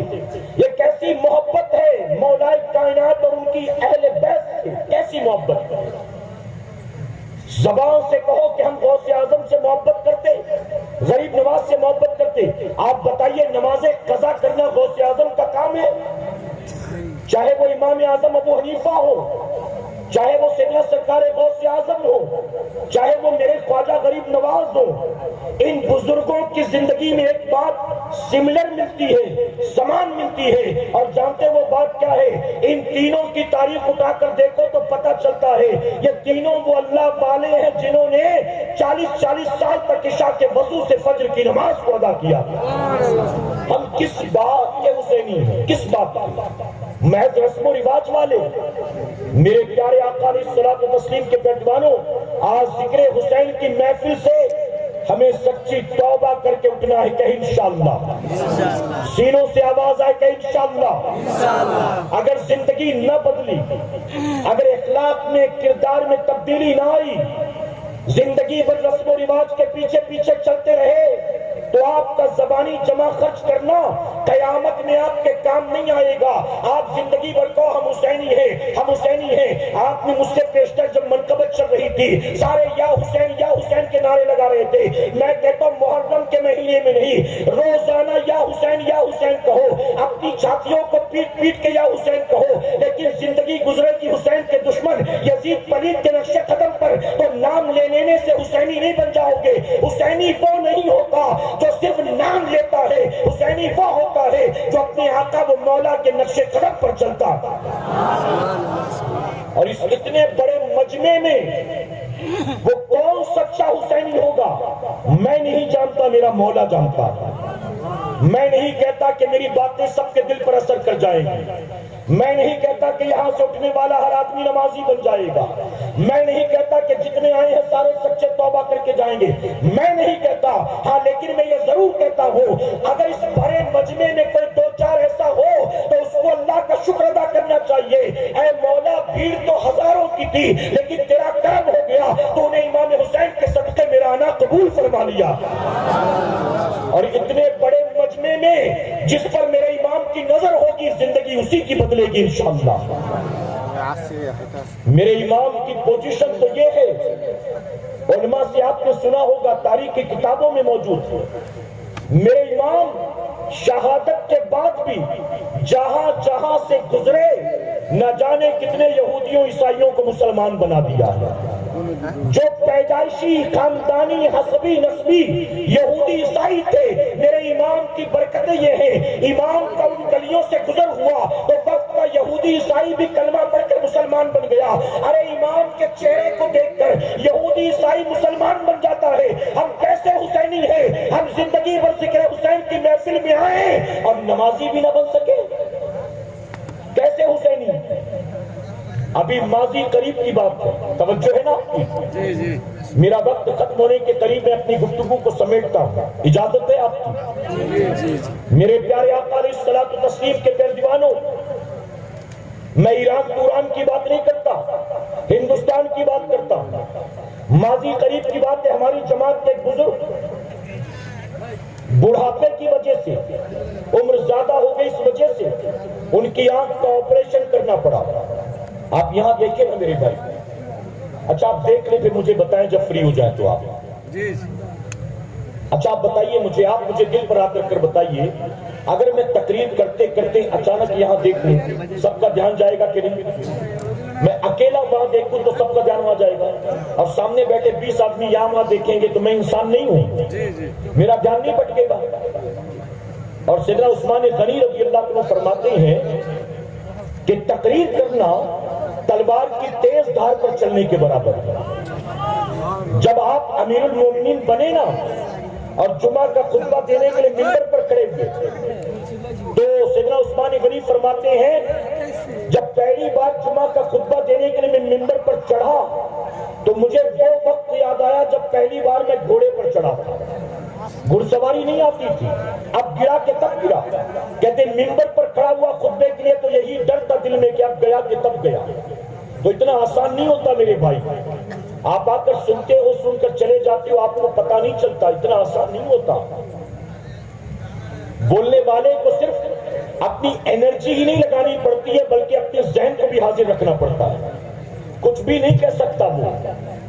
یہ کیسی محبت ہے مولائے کائنات اور ان کی اہل بیت سے؟ کیسی محبت ہے؟ زبان سے کہو کہ ہم غوث اعظم سے محبت کرتے، غریب نواز سے محبت کرتے. آپ بتائیے نماز قضا کرنا غوث اعظم کا کام ہے؟ چاہے وہ امام اعظم ابو حنیفہ ہو، چاہے وہ سیدنا سرکار غوث اعظم ہو، چاہے وہ میرے خواجہ غریب نواز ہو، ان بزرگوں کی زندگی میں ایک بات سملر ملتی ہے، سمان ملتی ہے. اور جانتے وہ بات کیا ہے؟ ان تینوں کی تاریخ اٹھا کر دیکھو تو پتہ چلتا ہے یہ تینوں وہ اللہ والے ہیں جنہوں نے 40 سال تک عشاء کے وضو سے فجر کی نماز کو ادا کیا. ہم کس بات کے حسینی ہیں؟ کس بات کی؟ محض رسم و رواج والے؟ میرے پیارے آقا علیہ الصلوۃ والتسلیم کے پیروانوں، آج ذکر حسین کی محفل سے ہمیں سچی توبہ کر کے اٹھنا ہے کہ انشاءاللہ. سینوں سے آواز آئے کہ انشاءاللہ. اگر زندگی نہ بدلی، اگر اخلاق میں، کردار میں تبدیلی نہ آئی، زندگی بھر رسم و رواج کے پیچھے پیچھے چلتے رہے تو آپ کا زبانی جمع خرچ کرنا قیامت میں آپ کے کام نہیں آئے گا. آپ زندگی بھر کو ہم حسینی ہیں، ہم حسینی ہیں. آپ نے مجھ سے پیشتر جب منقبت چل رہی تھی سارے یا حسین کے نعرے لگا رہے تھے. میں کہتا ہوں محرم کے مہینے میں نہیں، روزانہ یا حسین کہو، اپنی چھاتیوں کو پیٹ پیٹ کے یا حسین کہو. لیکن زندگی گزرے کی حسین کے دشمن یزید پلید کے نقش قدم پر تو نام لینے سے حسینی نہیں بن جاؤ گے. حسینی وہ نہیں ہوتا جو صرف نام لیتا ہے، حسینی وہ ہوتا ہے جو اپنے آقا و مولا کے نقش قدم پر چلتا. اور اس اتنے بڑے مجمع میں وہ کون سچا حسینی ہوگا میں نہیں جانتا، میرا مولا جانتا. میں نہیں کہتا کہ میری باتیں سب کے دل پر اثر کر جائیں گی. میں نہیں کہتا کہ یہاں سے اٹھنے والا ہر آدمی نمازی بن جائے گا. میں نہیں کہتا کہ جتنے آئے ہیں سارے سچے توبہ کر کے جائیں گے. میں نہیں کہتا. ہاں لیکن میں یہ ضرور کہتا ہوں اگر اس بڑے مجمع میں کوئی 2-4 ایسا ہو تو اس کو اللہ کا شکر ادا کرنا چاہیے. اے مولا بھیڑ تو ہزاروں کی تھی لیکن تیرا کرم ہو گیا، تو نے امام حسین کے صدقے میرا آنا قبول فرما لیا. اور اتنے بڑے مجمع بدلنے میں جس پر میرے امام کی نظر ہوگی زندگی اسی کی بدلے گی انشاءاللہ۔ میرے امام کی پوزیشن تو یہ ہے، علماء سے آپ نے سنا ہوگا، تاریخ کی کتابوں میں موجود ہے، میرے امام شہادت کے بعد بھی جہاں جہاں سے گزرے نہ جانے کتنے یہودیوں عیسائیوں کو مسلمان بنا دیا ہے۔ جو پیدائشی خاندانی حسبی نسبی یہودی عیسائی تھے، میرے امام کی برکتیں یہ ہیں، امام کا ان گلیوں سے گزر ہوا تو وقت کا یہودی عیسائی بھی کلمہ پڑھ کر مسلمان بن گیا۔ ارے امام کے چہرے کو دیکھ کر یہودی عیسائی مسلمان بن جاتا ہے۔ ہم کیسے حسینی ہیں؟ ہم زندگی بھر ذکر حسین کی محفل میں آئے اور نمازی بھی نہ بن سکے، کیسے حسینی؟ ابھی ماضی قریب کی بات ہے، توجہ ہے نا آپ کی؟ میرا وقت ختم ہونے کے قریب میں اپنی گفتگو کو سمیٹتا ہوں، اجازت ہے آپ کی؟ میرے پیارے آقا علیہ الصلوۃ والتسلیم کے پیارے دیوانوں، میں ایران توران کی بات نہیں کرتا، ہندوستان کی بات کرتا ہوں۔ ماضی قریب کی بات ہے، ہماری جماعت کے بزرگ بڑھاپے کی وجہ سے، عمر زیادہ ہو گئی اس وجہ سے ان کی آنکھ کا آپریشن کرنا پڑا۔ آپ یہاں دیکھیں نا میرے بھائی، اچھا آپ دیکھ لیں پھر مجھے بتائیں جب فری ہو جائیں تو آپ۔ اچھا آپ بتائیے مجھے، آپ مجھے دل پر آ کر بتائیے، اگر میں تقریر کرتے کرتے اچانک یہاں دیکھوں سب کا دھیان جائے گا کہ نہیں؟ میں اکیلا وہاں دیکھوں تو سب کا دھیان وہاں جائے گا، اور سامنے بیٹھے 20 آدمی یہاں وہاں دیکھیں گے تو میں انسان نہیں ہوں، میرا دھیان نہیں بھٹکے گا۔ اور سیدنا عثمان غنی رضی اللہ عنہ فرماتے ہیں کہ تقریر کرنا تلوار کی تیز دھار پر چلنے کے برابر ہے۔ جب آپ امیر المومنین بنے نا اور جمعہ کا خطبہ دینے کے لیے ممبر پر کھڑے ہوئے تو سیدنا عثمان غنی فرماتے ہیں جب پہلی بار جمعہ کا خطبہ دینے کے لیے میں ممبر پر چڑھا تو مجھے وہ وقت یاد آیا جب پہلی بار میں گھوڑے پر چڑھا تھا، گھڑ سواری نہیں آتی تھی، اب گرا کہ تب گرا۔ کہتے ممبر پر کھڑا ہوا خطبے کے لیے تو یہی ڈر تھا دل میں کہ اب گیا کہ تب گیا۔ تو اتنا آسان نہیں ہوتا میرے بھائی، آپ آ کر سنتے ہو، سن کر چلے جاتے ہو، آپ کو پتہ نہیں چلتا، اتنا آسان نہیں ہوتا۔ بولنے والے کو صرف اپنی انرجی ہی نہیں لگانی پڑتی ہے بلکہ اپنے ذہن کو بھی حاضر رکھنا پڑتا ہے، کچھ بھی نہیں کہہ سکتا وہ،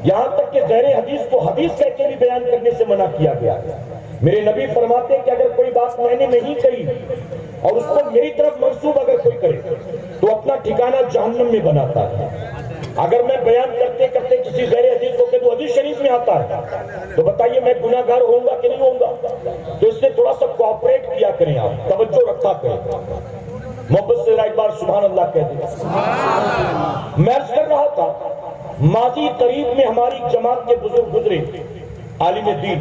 یہاں تک کہ غیر حدیث کو حدیث کہہ کے بھی بیان کرنے سے منع کیا گیا۔ میرے نبی فرماتے ہیں کہ اگر کوئی بات میں نے نہیں کہی اور اس کو میری طرف منسوب اگر کوئی کرے تو اپنا ٹھکانہ جہنم میں بناتا ہے۔ اگر میں بیان کرتے کرتے کسی غیر حدیث کو کہ تو حدیث شریف میں آتا ہے تو بتائیے میں گناہ گار ہوں گا کہ نہیں ہوں گا؟ تو اس سے تھوڑا سا کوآپریٹ کیا کریں، آپ توجہ رکھا کریں، محبت سے ایک بار سبحان اللہ کہہ دیں۔ میں عرض کر رہا تھا ماضی قریب میں ہماری جماعت کے بزرگ گزرے، عالم دین،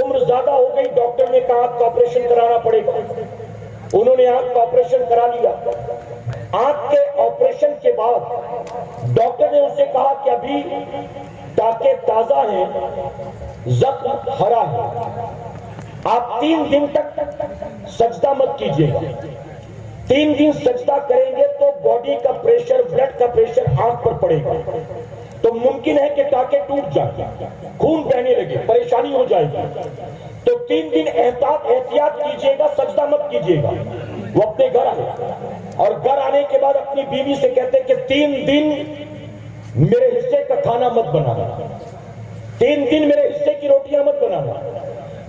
عمر زیادہ ہو گئی، ڈاکٹر نے کہا آپ کا آپریشن کرانا پڑے گا، انہوں نے آنکھ کا آپریشن کرا لیا۔ آنکھ کے آپریشن کے بعد ڈاکٹر نے ان سے کہا کہ ابھی ٹانکے تازہ ہیں، زخم ہرا ہے، آپ 3 دن تک سجدہ مت کیجیے گا، 3 دن سجدہ کریں گے تو باڈی کا پریشر، بلڈ کا پریشر آنکھ پر پڑے گا تو ممکن ہے کہ ٹانکے ٹوٹ جائیں، خون بہنے لگے، پریشانی ہو جائے گی، تو 3 دن احتیاط کیجیے گا، سجدہ مت کیجیے گا۔ وہ اپنے گھر آئے اور گھر آنے کے بعد اپنی بیوی سے کہتے کہ 3 دن میرے حصے کا کھانا مت بنانا، 3 دن میرے حصے کی روٹیاں مت بنانا۔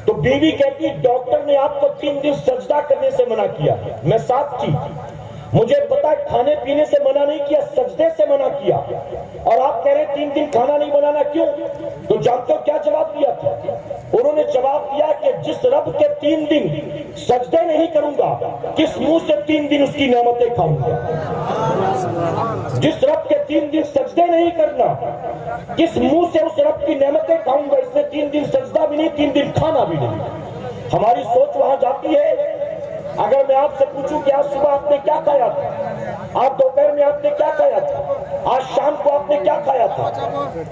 تو بیوی کہتی ڈاکٹر نے آپ کو 3 دن سجدہ کرنے سے منع کیا، میں ساتھ تھی، مجھے پتا کھانے پینے سے منع نہیں کیا، سجدے سے منع کیا، اور آپ کہہ رہے 3 دن کھانا نہیں بنانا، کیوں؟ تو جانتے ہو کیا جواب دیا تھا؟ انہوں نے جواب دیا کہ جس رب کے 3 دن سجدے نہیں کروں گا کس منہ سے 3 دن اس کی نعمتیں کھاؤں گا؟ جس رب کے 3 دن سجدے نہیں کرنا کس منہ سے اس رب کی نعمتیں کھاؤں گا؟ اس نے 3 دن سجدہ بھی نہیں، 3 دن کھانا بھی نہیں۔ ہماری سوچ وہاں جاتی ہے۔ اگر میں آپ سے پوچھوں کہ آج صبح آپ نے کیا کھایا تھا، آج دوپہر میں آپ نے کیا کھایا تھا، آج شام کو آپ نے کیا کھایا تھا،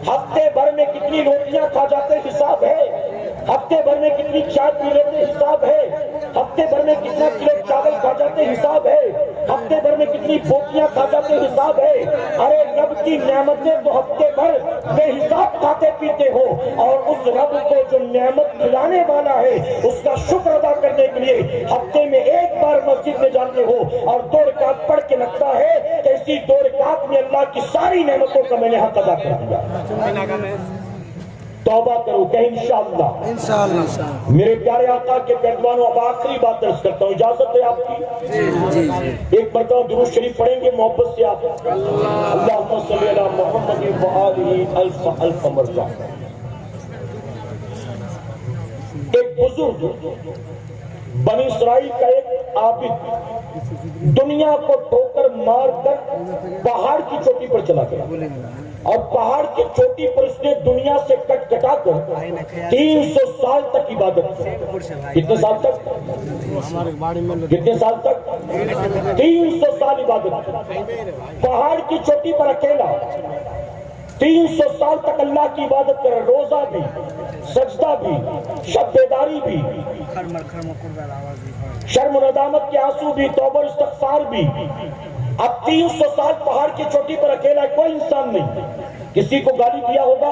ہفتے بھر میں کتنی روٹیاں کھا جاتے حساب ہے، ہفتے بھر میں کتنی چائے پی لیتے حساب ہے، ہفتے بھر میں کتنا کلو چاول کھا جاتے حساب ہے، ہفتے بھر میں کتنی بوٹیاں کھا جاتے حساب ہے. ارے رب کی نعمتیں تو ہفتے بھر بے حساب کھاتے پیتے ہو, اور اس رب کو جو نعمت کھلانے والا ہے اس کا شکر ادا کرنے کے لیے ہفتے میں ایک بار مسجد میں جاتے ہو اور 2 رکعت پڑھ کے لگتا ہے کہ اسی 2 رکعت میں اللہ کی ساری نعمتوں کا میں نے حق ادا کر دیا. توبہ کرو کہ انشاءاللہ. میرے پیارے آقا کے پہلوانوں, اب آخری بات عرض کرتا ہوں, اجازت ہے آپ کی؟ ایک مرتبہ درود شریف پڑھیں گے محبت سے آپ. اللہم صلی علی محمد وآلہ الف الف مرتبہ. ایک بزرگ بنی اسرائیل کا ایک عابد دنیا کو ٹھوکر مار کر پہاڑ کی چوٹی پر چلا گیا, اور پہاڑ کی چوٹی پر اس نے دنیا سے کٹ کٹا کر 300 سال تک عبادت کی. کتنے سال تک؟ کتنے سال تک؟ 300 سال عبادت کی. پہاڑ کی چوٹی پر اکیلا 300 سال تک اللہ کی عبادت کرے, روزہ بھی, سجدہ بھی, شب بیداری بھی, شرم و ندامت کے آنسو بھی, توبہ و استغفار بھی. اب 300 سال پہاڑ کی چوٹی پر اکیلا, کوئی انسان نہیں. کسی کو گالی دیا ہوگا,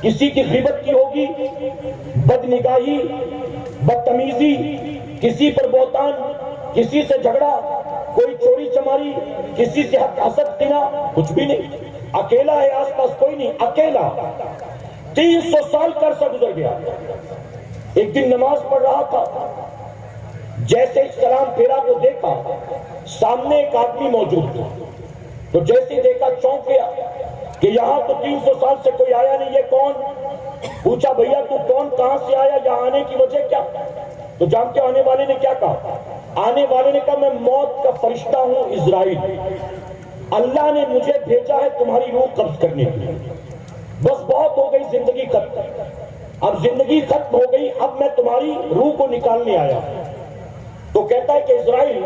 کسی کی غیبت کی ہوگی, بدنگاہی, بدتمیزی, کسی پر بہتان, کسی سے جھگڑا, کوئی چوری چماری, کسی سے حسد کنا, کچھ بھی نہیں. اکیلا ہے, آس پاس کوئی نہیں, اکیلا. 300 سال کا عرصہ گزر گیا. ایک دن نماز پڑھ رہا تھا, جیسے سلام پھیرا تو دیکھا سامنے ایک آدمی موجود تھا. تو جیسے دیکھا چونک گیا کہ یہاں تو 300 سال سے کوئی آیا نہیں, یہ کون؟ پوچھا بھیا تو کون, کہاں سے آیا, یہاں آنے کی وجہ کیا؟ تو جانتے آنے والے نے کیا کہا؟ آنے والے نے کہا میں موت کا فرشتہ ہوں اسرائیل, اللہ نے مجھے بھیجا ہے تمہاری روح قبض کرنے کے لیے. بس بہت ہو گئی, زندگی ختم, اب زندگی ختم ہو گئی, اب میں تمہاری روح کو نکالنے آیا. تو کہتا ہے کہ اسرائیل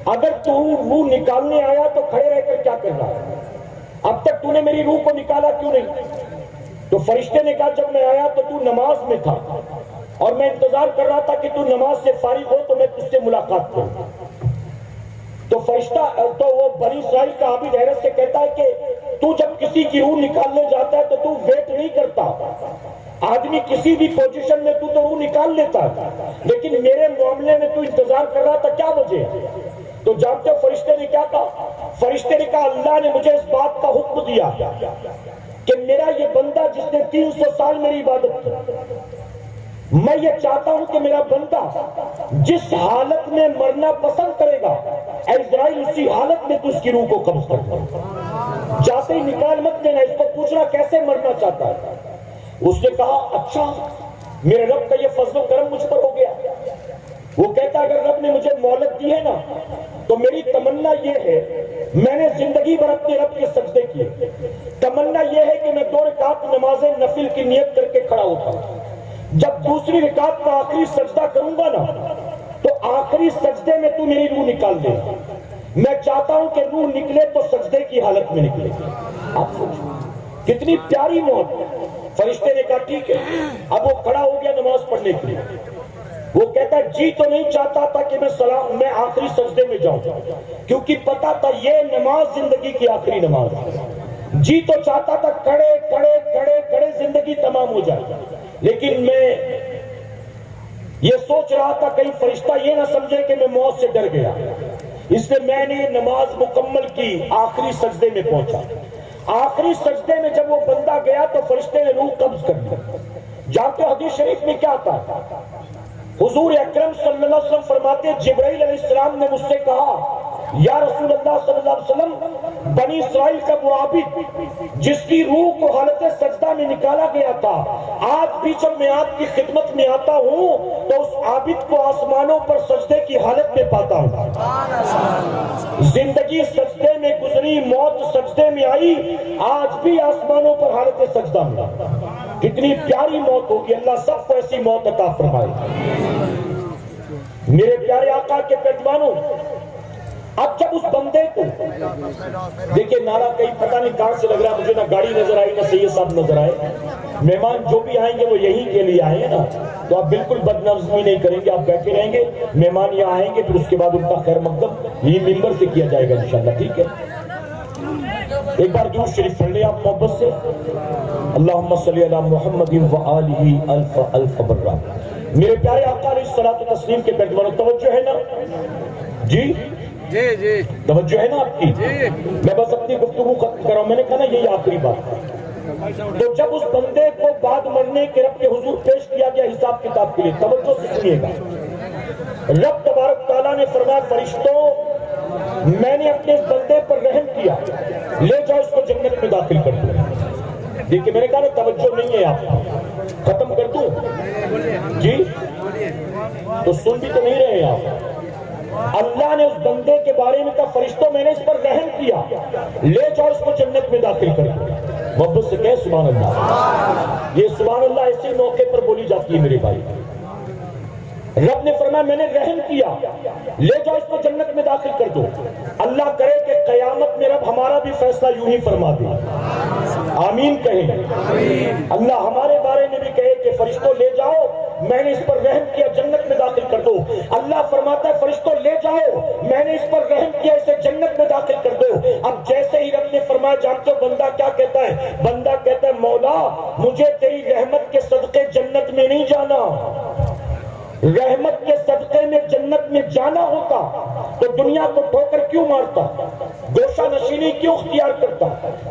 اگر تو روح نکالنے آیا تو کھڑے رہ کر کیا کر رہا ہے, اب تک تو نے میری روح کو نکالا کیوں نہیں؟ تو فرشتے نے کہا جب میں آیا تو تو نماز میں تھا, اور میں انتظار کر رہا تھا کہ تو نماز سے فارغ ہو تو میں تجھ سے ملاقات کروں. تو فرشتہ, تو وہ بنی اسرائیل کا عابد حیرت سے کہتا ہے کہ تو جب کسی کی روح نکالنے جاتا ہے تو تو ویٹ نہیں کرتا, آدمی کسی بھی پوزیشن میں تو روح نکال لیتا ہے, لیکن میرے معاملے میں تو انتظار کر رہا تھا, کیا وجہ؟ تو جانتے ہو فرشتے نے کیا کہا؟ فرشتے نے کہا اللہ نے مجھے اس بات کا حکم دیا کہ میرا یہ بندہ جس نے 300 سال میری عبادت کی, میں یہ چاہتا ہوں کہ میرا بندہ جس حالت میں مرنا پسند کرے گا اے اسرائیل اسی حالت میں تو اس کی روح کو قبض کر دو. جاتے ہی نکال مت دینا, اس کو پوچھنا کیسے مرنا چاہتا ہے. اس نے کہا اچھا میرے رب کا یہ فضل و کرم مجھ پر ہو گیا. وہ کہتا اگر رب نے مجھے مہلت دی ہے نا تو میری تمنا یہ ہے, میں نے زندگی بھر اپنے رب کے سجدے کیے, تمنا یہ ہے کہ میں 2 رکعت نماز نفل کی نیت کر کے کھڑا ہوتا ہوں, جب دوسری رکعت کا آخری سجدہ کروں گا نا تو آخری سجدے میں تو میری روح نکال دے. میں چاہتا ہوں کہ روح نکلے تو سجدے کی حالت میں نکلے. آپ سوچیں کتنی پیاری موت. فرشتے نے کہا ٹھیک ہے. اب وہ کھڑا ہو گیا نماز پڑھنے کے لیے. وہ کہتا ہے جی تو نہیں چاہتا تھا کہ میں آخری سجدے میں جاؤں, کیونکہ پتا تھا یہ نماز زندگی کی آخری نماز ہے. جی تو چاہتا تھا کھڑے کھڑے کھڑے کھڑے زندگی تمام ہو جائے, لیکن میں یہ سوچ رہا تھا کہیں فرشتہ یہ نہ سمجھے کہ میں موت سے ڈر گیا, اس لیے میں نے نماز مکمل کی, آخری سجدے میں پہنچا. آخری سجدے میں جب وہ بندہ گیا تو فرشتے نے روح قبض کر دی. جانتے حدیث شریف میں کیا تھا؟ حضور اکرم صلی اللہ علیہ وسلم فرماتے جبرائیل علیہ السلام نے مجھ سے کہا یا رسول اللہ صلی اللہ علیہ وسلم بنی اسرائیل کا وہ عابد جس کی روح کو حالت سجدہ میں نکالا گیا تھا, آج بھی جب میں آپ کی خدمت میں آتا ہوں تو اس عابد کو آسمانوں پر سجدے کی حالت میں پاتا ہوں. زندگی سجدے میں گزری, موت سجدے میں آئی, آج بھی آسمانوں پر حالت سجدہ میں. کتنی پیاری موت ہوگی, اللہ سب کو ایسی موت عطا فرمائے. میرے پیارے آقا کے پیروانوں, اب جب اس بندے کو دیکھیں، نعرہ کہیں پتہ نہیں کہاں سے لگ رہا ہے مجھے، نہ گاڑی نظر آئی نہ سید صاحب نظر آئے. مہمان جو بھی آئیں گے وہ یہی کے لیے آئے ہیں نا، تو آپ بالکل بدنظمی نہیں کریں گے، آپ بیٹھے رہیں گے. مہمان یہاں آئیں گے، پھر اس کے بعد ان کا خیر مقدم یہ ممبر سے کیا جائے گا انشاءاللہ. ٹھیک ہے، ایک بار درود شریف پڑھ لیں آپ محبت سے. اللہم صلی علی محمد وآلہ الف الف برہ. میرے پیارے آقا علیہ الصلوۃ والتسلیم کے پیغمبر، توجہ ہے نا؟ جی جی توجہ ہے نا آپ کی؟ میں بس اپنی گفتگو ختم کر رہا ہوں. میں نے کہا نا یہی آخری بات. تو جب اس بندے کو بعد مرنے کے رب کے حضور پیش کیا گیا حساب کتاب کے لیے، توجہ سے سنیے گا. رب تبارک تعالیٰ نے فرمایا فرشتوں میں نے اپنے اس بندے پر رحم کیا، لے جاؤ اس کو جنت میں داخل کر دو. دیکھیں میں نے کہا نا توجہ نہیں ہے آپ، ختم کر دوں؟ جی تو سن بھی تو نہیں رہے آپ. اللہ نے اس بندے کے بارے میں کہا فرشتوں میں نے اس پر رحم کیا، لے جاؤ اس کو جنت میں داخل کر دو. محبت سے کہے سبحان اللہ. یہ سبحان اللہ ایسے موقع پر بولی جاتی ہے میرے بھائی. رب نے فرمایا میں نے رحم کیا، لے جاؤ اس کو جنت میں داخل کر دو. اللہ کرے کہ قیامت میں رب ہمارا بھی فیصلہ یوں ہی فرما دے. آمین کہیں. اللہ ہمارے بارے میں بھی کہے کہ فرشتوں لے جاؤ میں نے اس پر رحم کیا، جنت میں داخل کر دو. اللہ فرماتا ہے فرشتوں لے جاؤ میں نے اس پر رحم کیا، اسے جنت میں داخل کر دو. اب جیسے ہی رب نے فرمایا جانتے ہو بندہ کیا کہتا ہے؟ بندہ کہتا ہے مولا مجھے تیری رحمت کے صدقے جنت میں نہیں جانا. رحمت کے صدقے میں جنت میں جانا ہوتا تو دنیا کو ٹھوکر کیوں مارتا، گوشہ نشینی کیوں اختیار کرتا،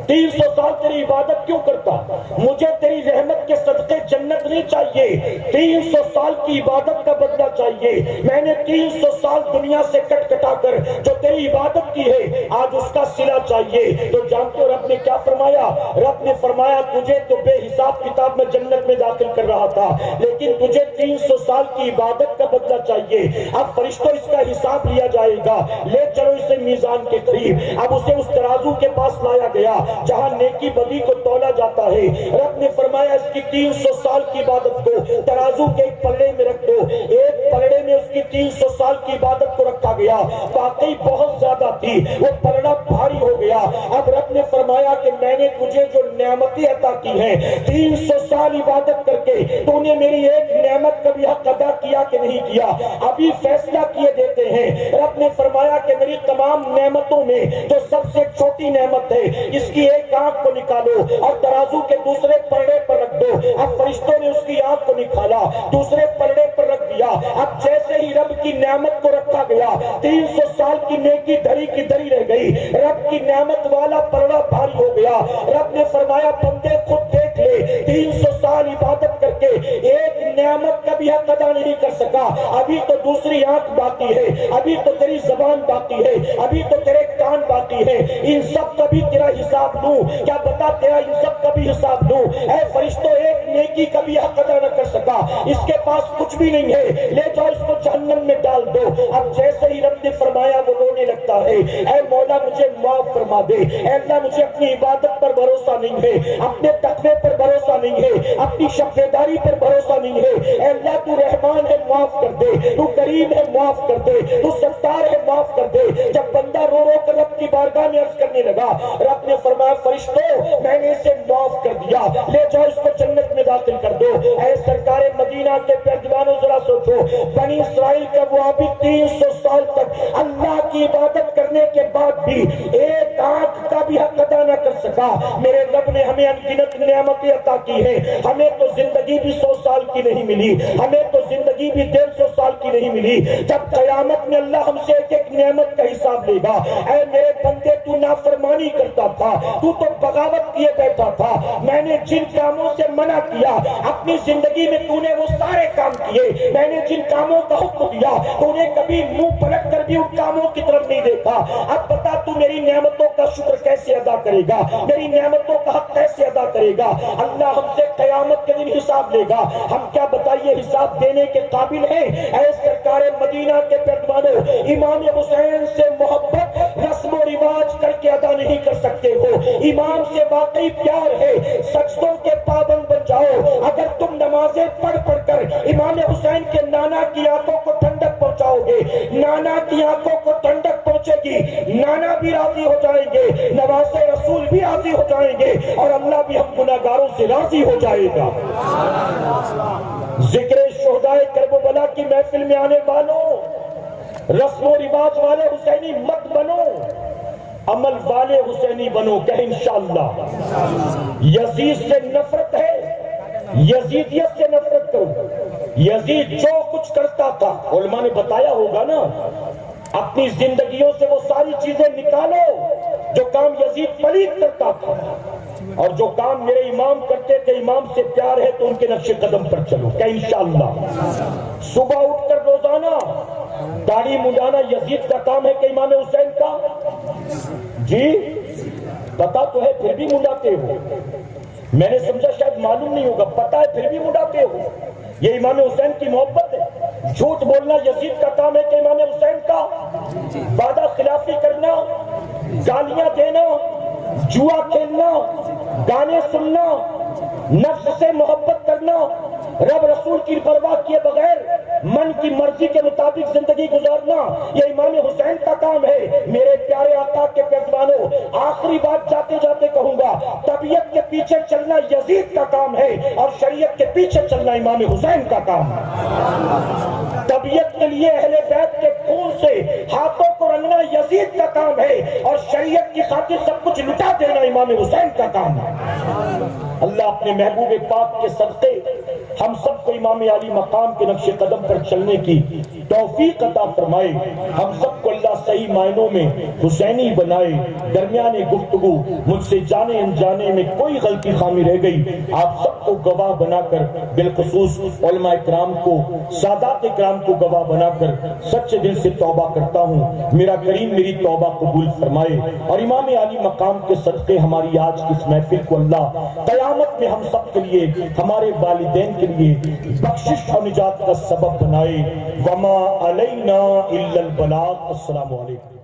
300 سال تیری عبادت کیوں کرتا؟ مجھے تیری رحمت کے صدقے جنت نہیں چاہیے، 300 سال کی عبادت کا بدلہ چاہیے. میں نے 300 سال دنیا سے کٹ کٹا کر جو تیری عبادت کی ہے آج اس کا صلہ چاہیے. تو جانتے ہو رب نے کیا فرمایا؟ رب نے فرمایا تجھے تو بے حساب کتاب میں جنت میں داخل کر رہا تھا، لیکن تجھے 300 سال کی عبادت کا بدلہ چاہیے. اب فرشتوں اس کا حساب لیا جائے گا، لے چلو اسے میزان کے قریب. اب اسے اس ترازو کے پاس لایا گیا جہاں نیکی بدی کو تولا جاتا ہے. رب نے فرمایا اس کی 300 سال کی عبادت کو ترازو کے ایک پلڑے میں رکھ دو. ایک پلڑے میں اس کی 300 سال کی عبادت کو رکھا گیا، واقعی بہت زیادہ تھی، وہ پلڑا بھاری ہو گیا. اب رب نے فرمایا کہ میں نے تجھے جو نعمتیں عطا کی ہیں 300 سال عبادت کر کے تو نے میری ایک نعمت کا بھی حق ادا کیا کہ نہیں کیا؟ ابھی فیصلہ کیے دیتے ہیں. رب نے فرمایا کہ میری تمام نعمتوں میں جو سب سے چھوٹی نعمت ہے اس کی ایک آنکھ کو نکالو اور ترازو کے دوسرے پلڑے پر رکھ دو. اب فرشتوں نے اس کی آنکھ کو نکالا، دوسرے پلڑے پر رکھ دیا. اب جیسے ہی رب کی نعمت کو رکھا گیا 300 سال کی نیکی دھری کی دھری رہ گئی، رب کی نعمت والا پلڑا بھاری ہو گیا. رب نے فرمایا بندے خود دیکھ لے، 300 سال عبادت کر کے ایک نعمت کا بھی حق ادا نہیں کر سکا. ابھی تو دوسری آنکھ باقی ہے، ابھی تو تیری زبان باقی ہے، ابھی تو تیرے کان باقی ہے. ان سب کا بھی تیرا حساب دوں کیا؟ بتا تیرا ان سب کا بھی حساب دوں. اے فرشتوں ایک نیکی کا بھی حق ادا نہ کر سکا، اس کے پاس کچھ بھی نہیں ہے، لے جاؤ اس کو جہنم میں ڈال دو. اب جیسے ہی رب نے فرمایا وہ رونے لگتا ہے، اے مولا مجھے معاف فرما دے. اے اللہ مجھے اپنی عبادت پر بھروسہ نہیں ہے، اپنے تقوی پر بھروسہ نہیں ہے، اپنی شفیداری پر بھروسہ نہیں ہے. اے اللہ تو رحمان ہے معاف کر دے، تو کریم ہے معاف کر دے، تو ستار ہے معاف کر دے. جب بندہ رو رو کر رب کی بارگاہ میں عرض کرنے لگا رب نے فرمایا فرشتوں میں نے اسے معاف کر دیا، لے جاؤ اس کو جنت میں داخل کر دو. اے سرکار مدینہ کے پیروانوں ذرا سوچو، بنی اسرائیل کا وہ ابھی 300 سال تک اللہ کی عبادت کرنے کے بعد بھی ایک آنکھ کا بھی حق ادا نہ کر سکا. میرے رب نے ہمیں انگنت نعمتیں عطا کی ہیں. ہمیں تو زندگی بھی 100 سال کی نہیں ملی، ہمیں تو زندگی بھی 150 سال کی نہیں ملی. جب قیامت میں اللہ ہم سے ایک ایک نعمت کا حساب لے گا. اے میرے بندے تو نافرمانی کرتا تھا، تو بغاوت کیے بیٹھا تھا، میں نے جن کاموں سے منع کیا اپنی زندگی میں تو نے وہ سارے کام کیے. میں نے جن کاموں کا حکم دیا تو نے کبھی منہ پلٹ کر بھی ان کاموں کی طرف نہیں دیکھا. اب بتا تو میری نعمتوں کا شکر کیسے ادا کرے گا، میری نعمتوں کا حق کیسے ادا کرے گا؟ اللہ ہم سے قیامت کے دن حساب لے گا. ہم کیا بتائیے حساب دینے کے قابل ہیں؟ اے سرکار مدینہ کے پیروانوں، امام حسین سے محبت رسم و رواج کر کے ادا نہیں کر سکتے ہو، امام سے واقعی پیار ہے، سجدوں کے پابند بن جاؤ۔ اگر تم نمازیں پڑھ پڑھ کر امام حسین کے نانا کی آنکھوں کو ٹھنڈک پہنچاؤ گے، نانا کی آنکھوں کو ٹھنڈک پہنچے گی، نانا بھی راضی ہو جائیں گے، نواز رسول بھی راضی ہو جائیں گے، اور اللہ بھی ہم گناہگاروں سے راضی ہو جائے گا۔ ذکر شہدائے کربلا کی محفل میں آنے والوں، رسم و رواج والے حسینی مت بنو، عمل والے حسینی بنو کہ انشاءاللہ۔ یزید سے نفرت ہے، یزیدیت سے نفرت کرو۔ یزید جو کچھ کرتا تھا علماء نے بتایا ہوگا نا، اپنی زندگیوں سے وہ ساری چیزیں نکالو جو کام یزید پلید کرتا تھا، اور جو کام میرے امام کرتے تھے، امام سے پیار ہے تو ان کے نقش قدم پر چلو کہ انشاءاللہ۔ صبح اٹھ کر روزانہ داڑھی منڈانا یزید کا کام ہے کہ امام حسین کا؟ جی پتا تو ہے پھر بھی منڈاتے ہو، میں نے سمجھا شاید معلوم نہیں ہوگا، پتا ہے پھر بھی منڈاتے ہو۔ یہ امام حسین کی محبت ہے۔ جھوٹ بولنا یزید کا کام ہے کہ امام حسین کا؟ وعدہ خلافی کرنا، گالیاں دینا، جوا کھیلنا، گانے سننا، نفس سے محبت کرنا، رب رسول کی پرواہ کیے بغیر من کی مرضی کے مطابق زندگی گزارنا، یہ امام حسین کا کام ہے۔ میرے پیارے آقا کے پیروانوں، آخری بات جاتے جاتے کہوں گا، طبیعت کے پیچھے چلنا یزید کا کام ہے، اور شریعت کے پیچھے چلنا امام حسین کا کام ہے۔ طبیعت کے لیے اہل بیت کے خون سے ہاتھوں کو رنگنا یزید کا کام ہے، اور شریعت کی خاطر سب کچھ لٹا دینا امام حسین کا کام ہے۔ اللہ اپنے محبوب پاک کے صدقے ہم سب کو امام علی مقام کے نقش قدم پر چلنے کی توفیق عطا فرمائے، ہم سب کو اللہ صحیح معنوں میں حسینی بنائے۔ درمیان گفتگو مجھ سے جانے انجانے میں کوئی غلطی خامی رہ گئی، آپ سب کو گواہ بنا کر، بالخصوص علماء کرام کو، سادات کرام کو گواہ بنا کر سچے دل سے توبہ کرتا ہوں۔ میرا کریم میری توبہ قبول فرمائے، اور امام علی مقام کے صدقے ہماری آج کی اس محفل کو اللہ قیامت میں ہم سب کے لیے، ہمارے والدین کے لیے بخشش اور نجات کا سبب بنائے۔ وما علینا الا البلاغ۔ السلام علیکم۔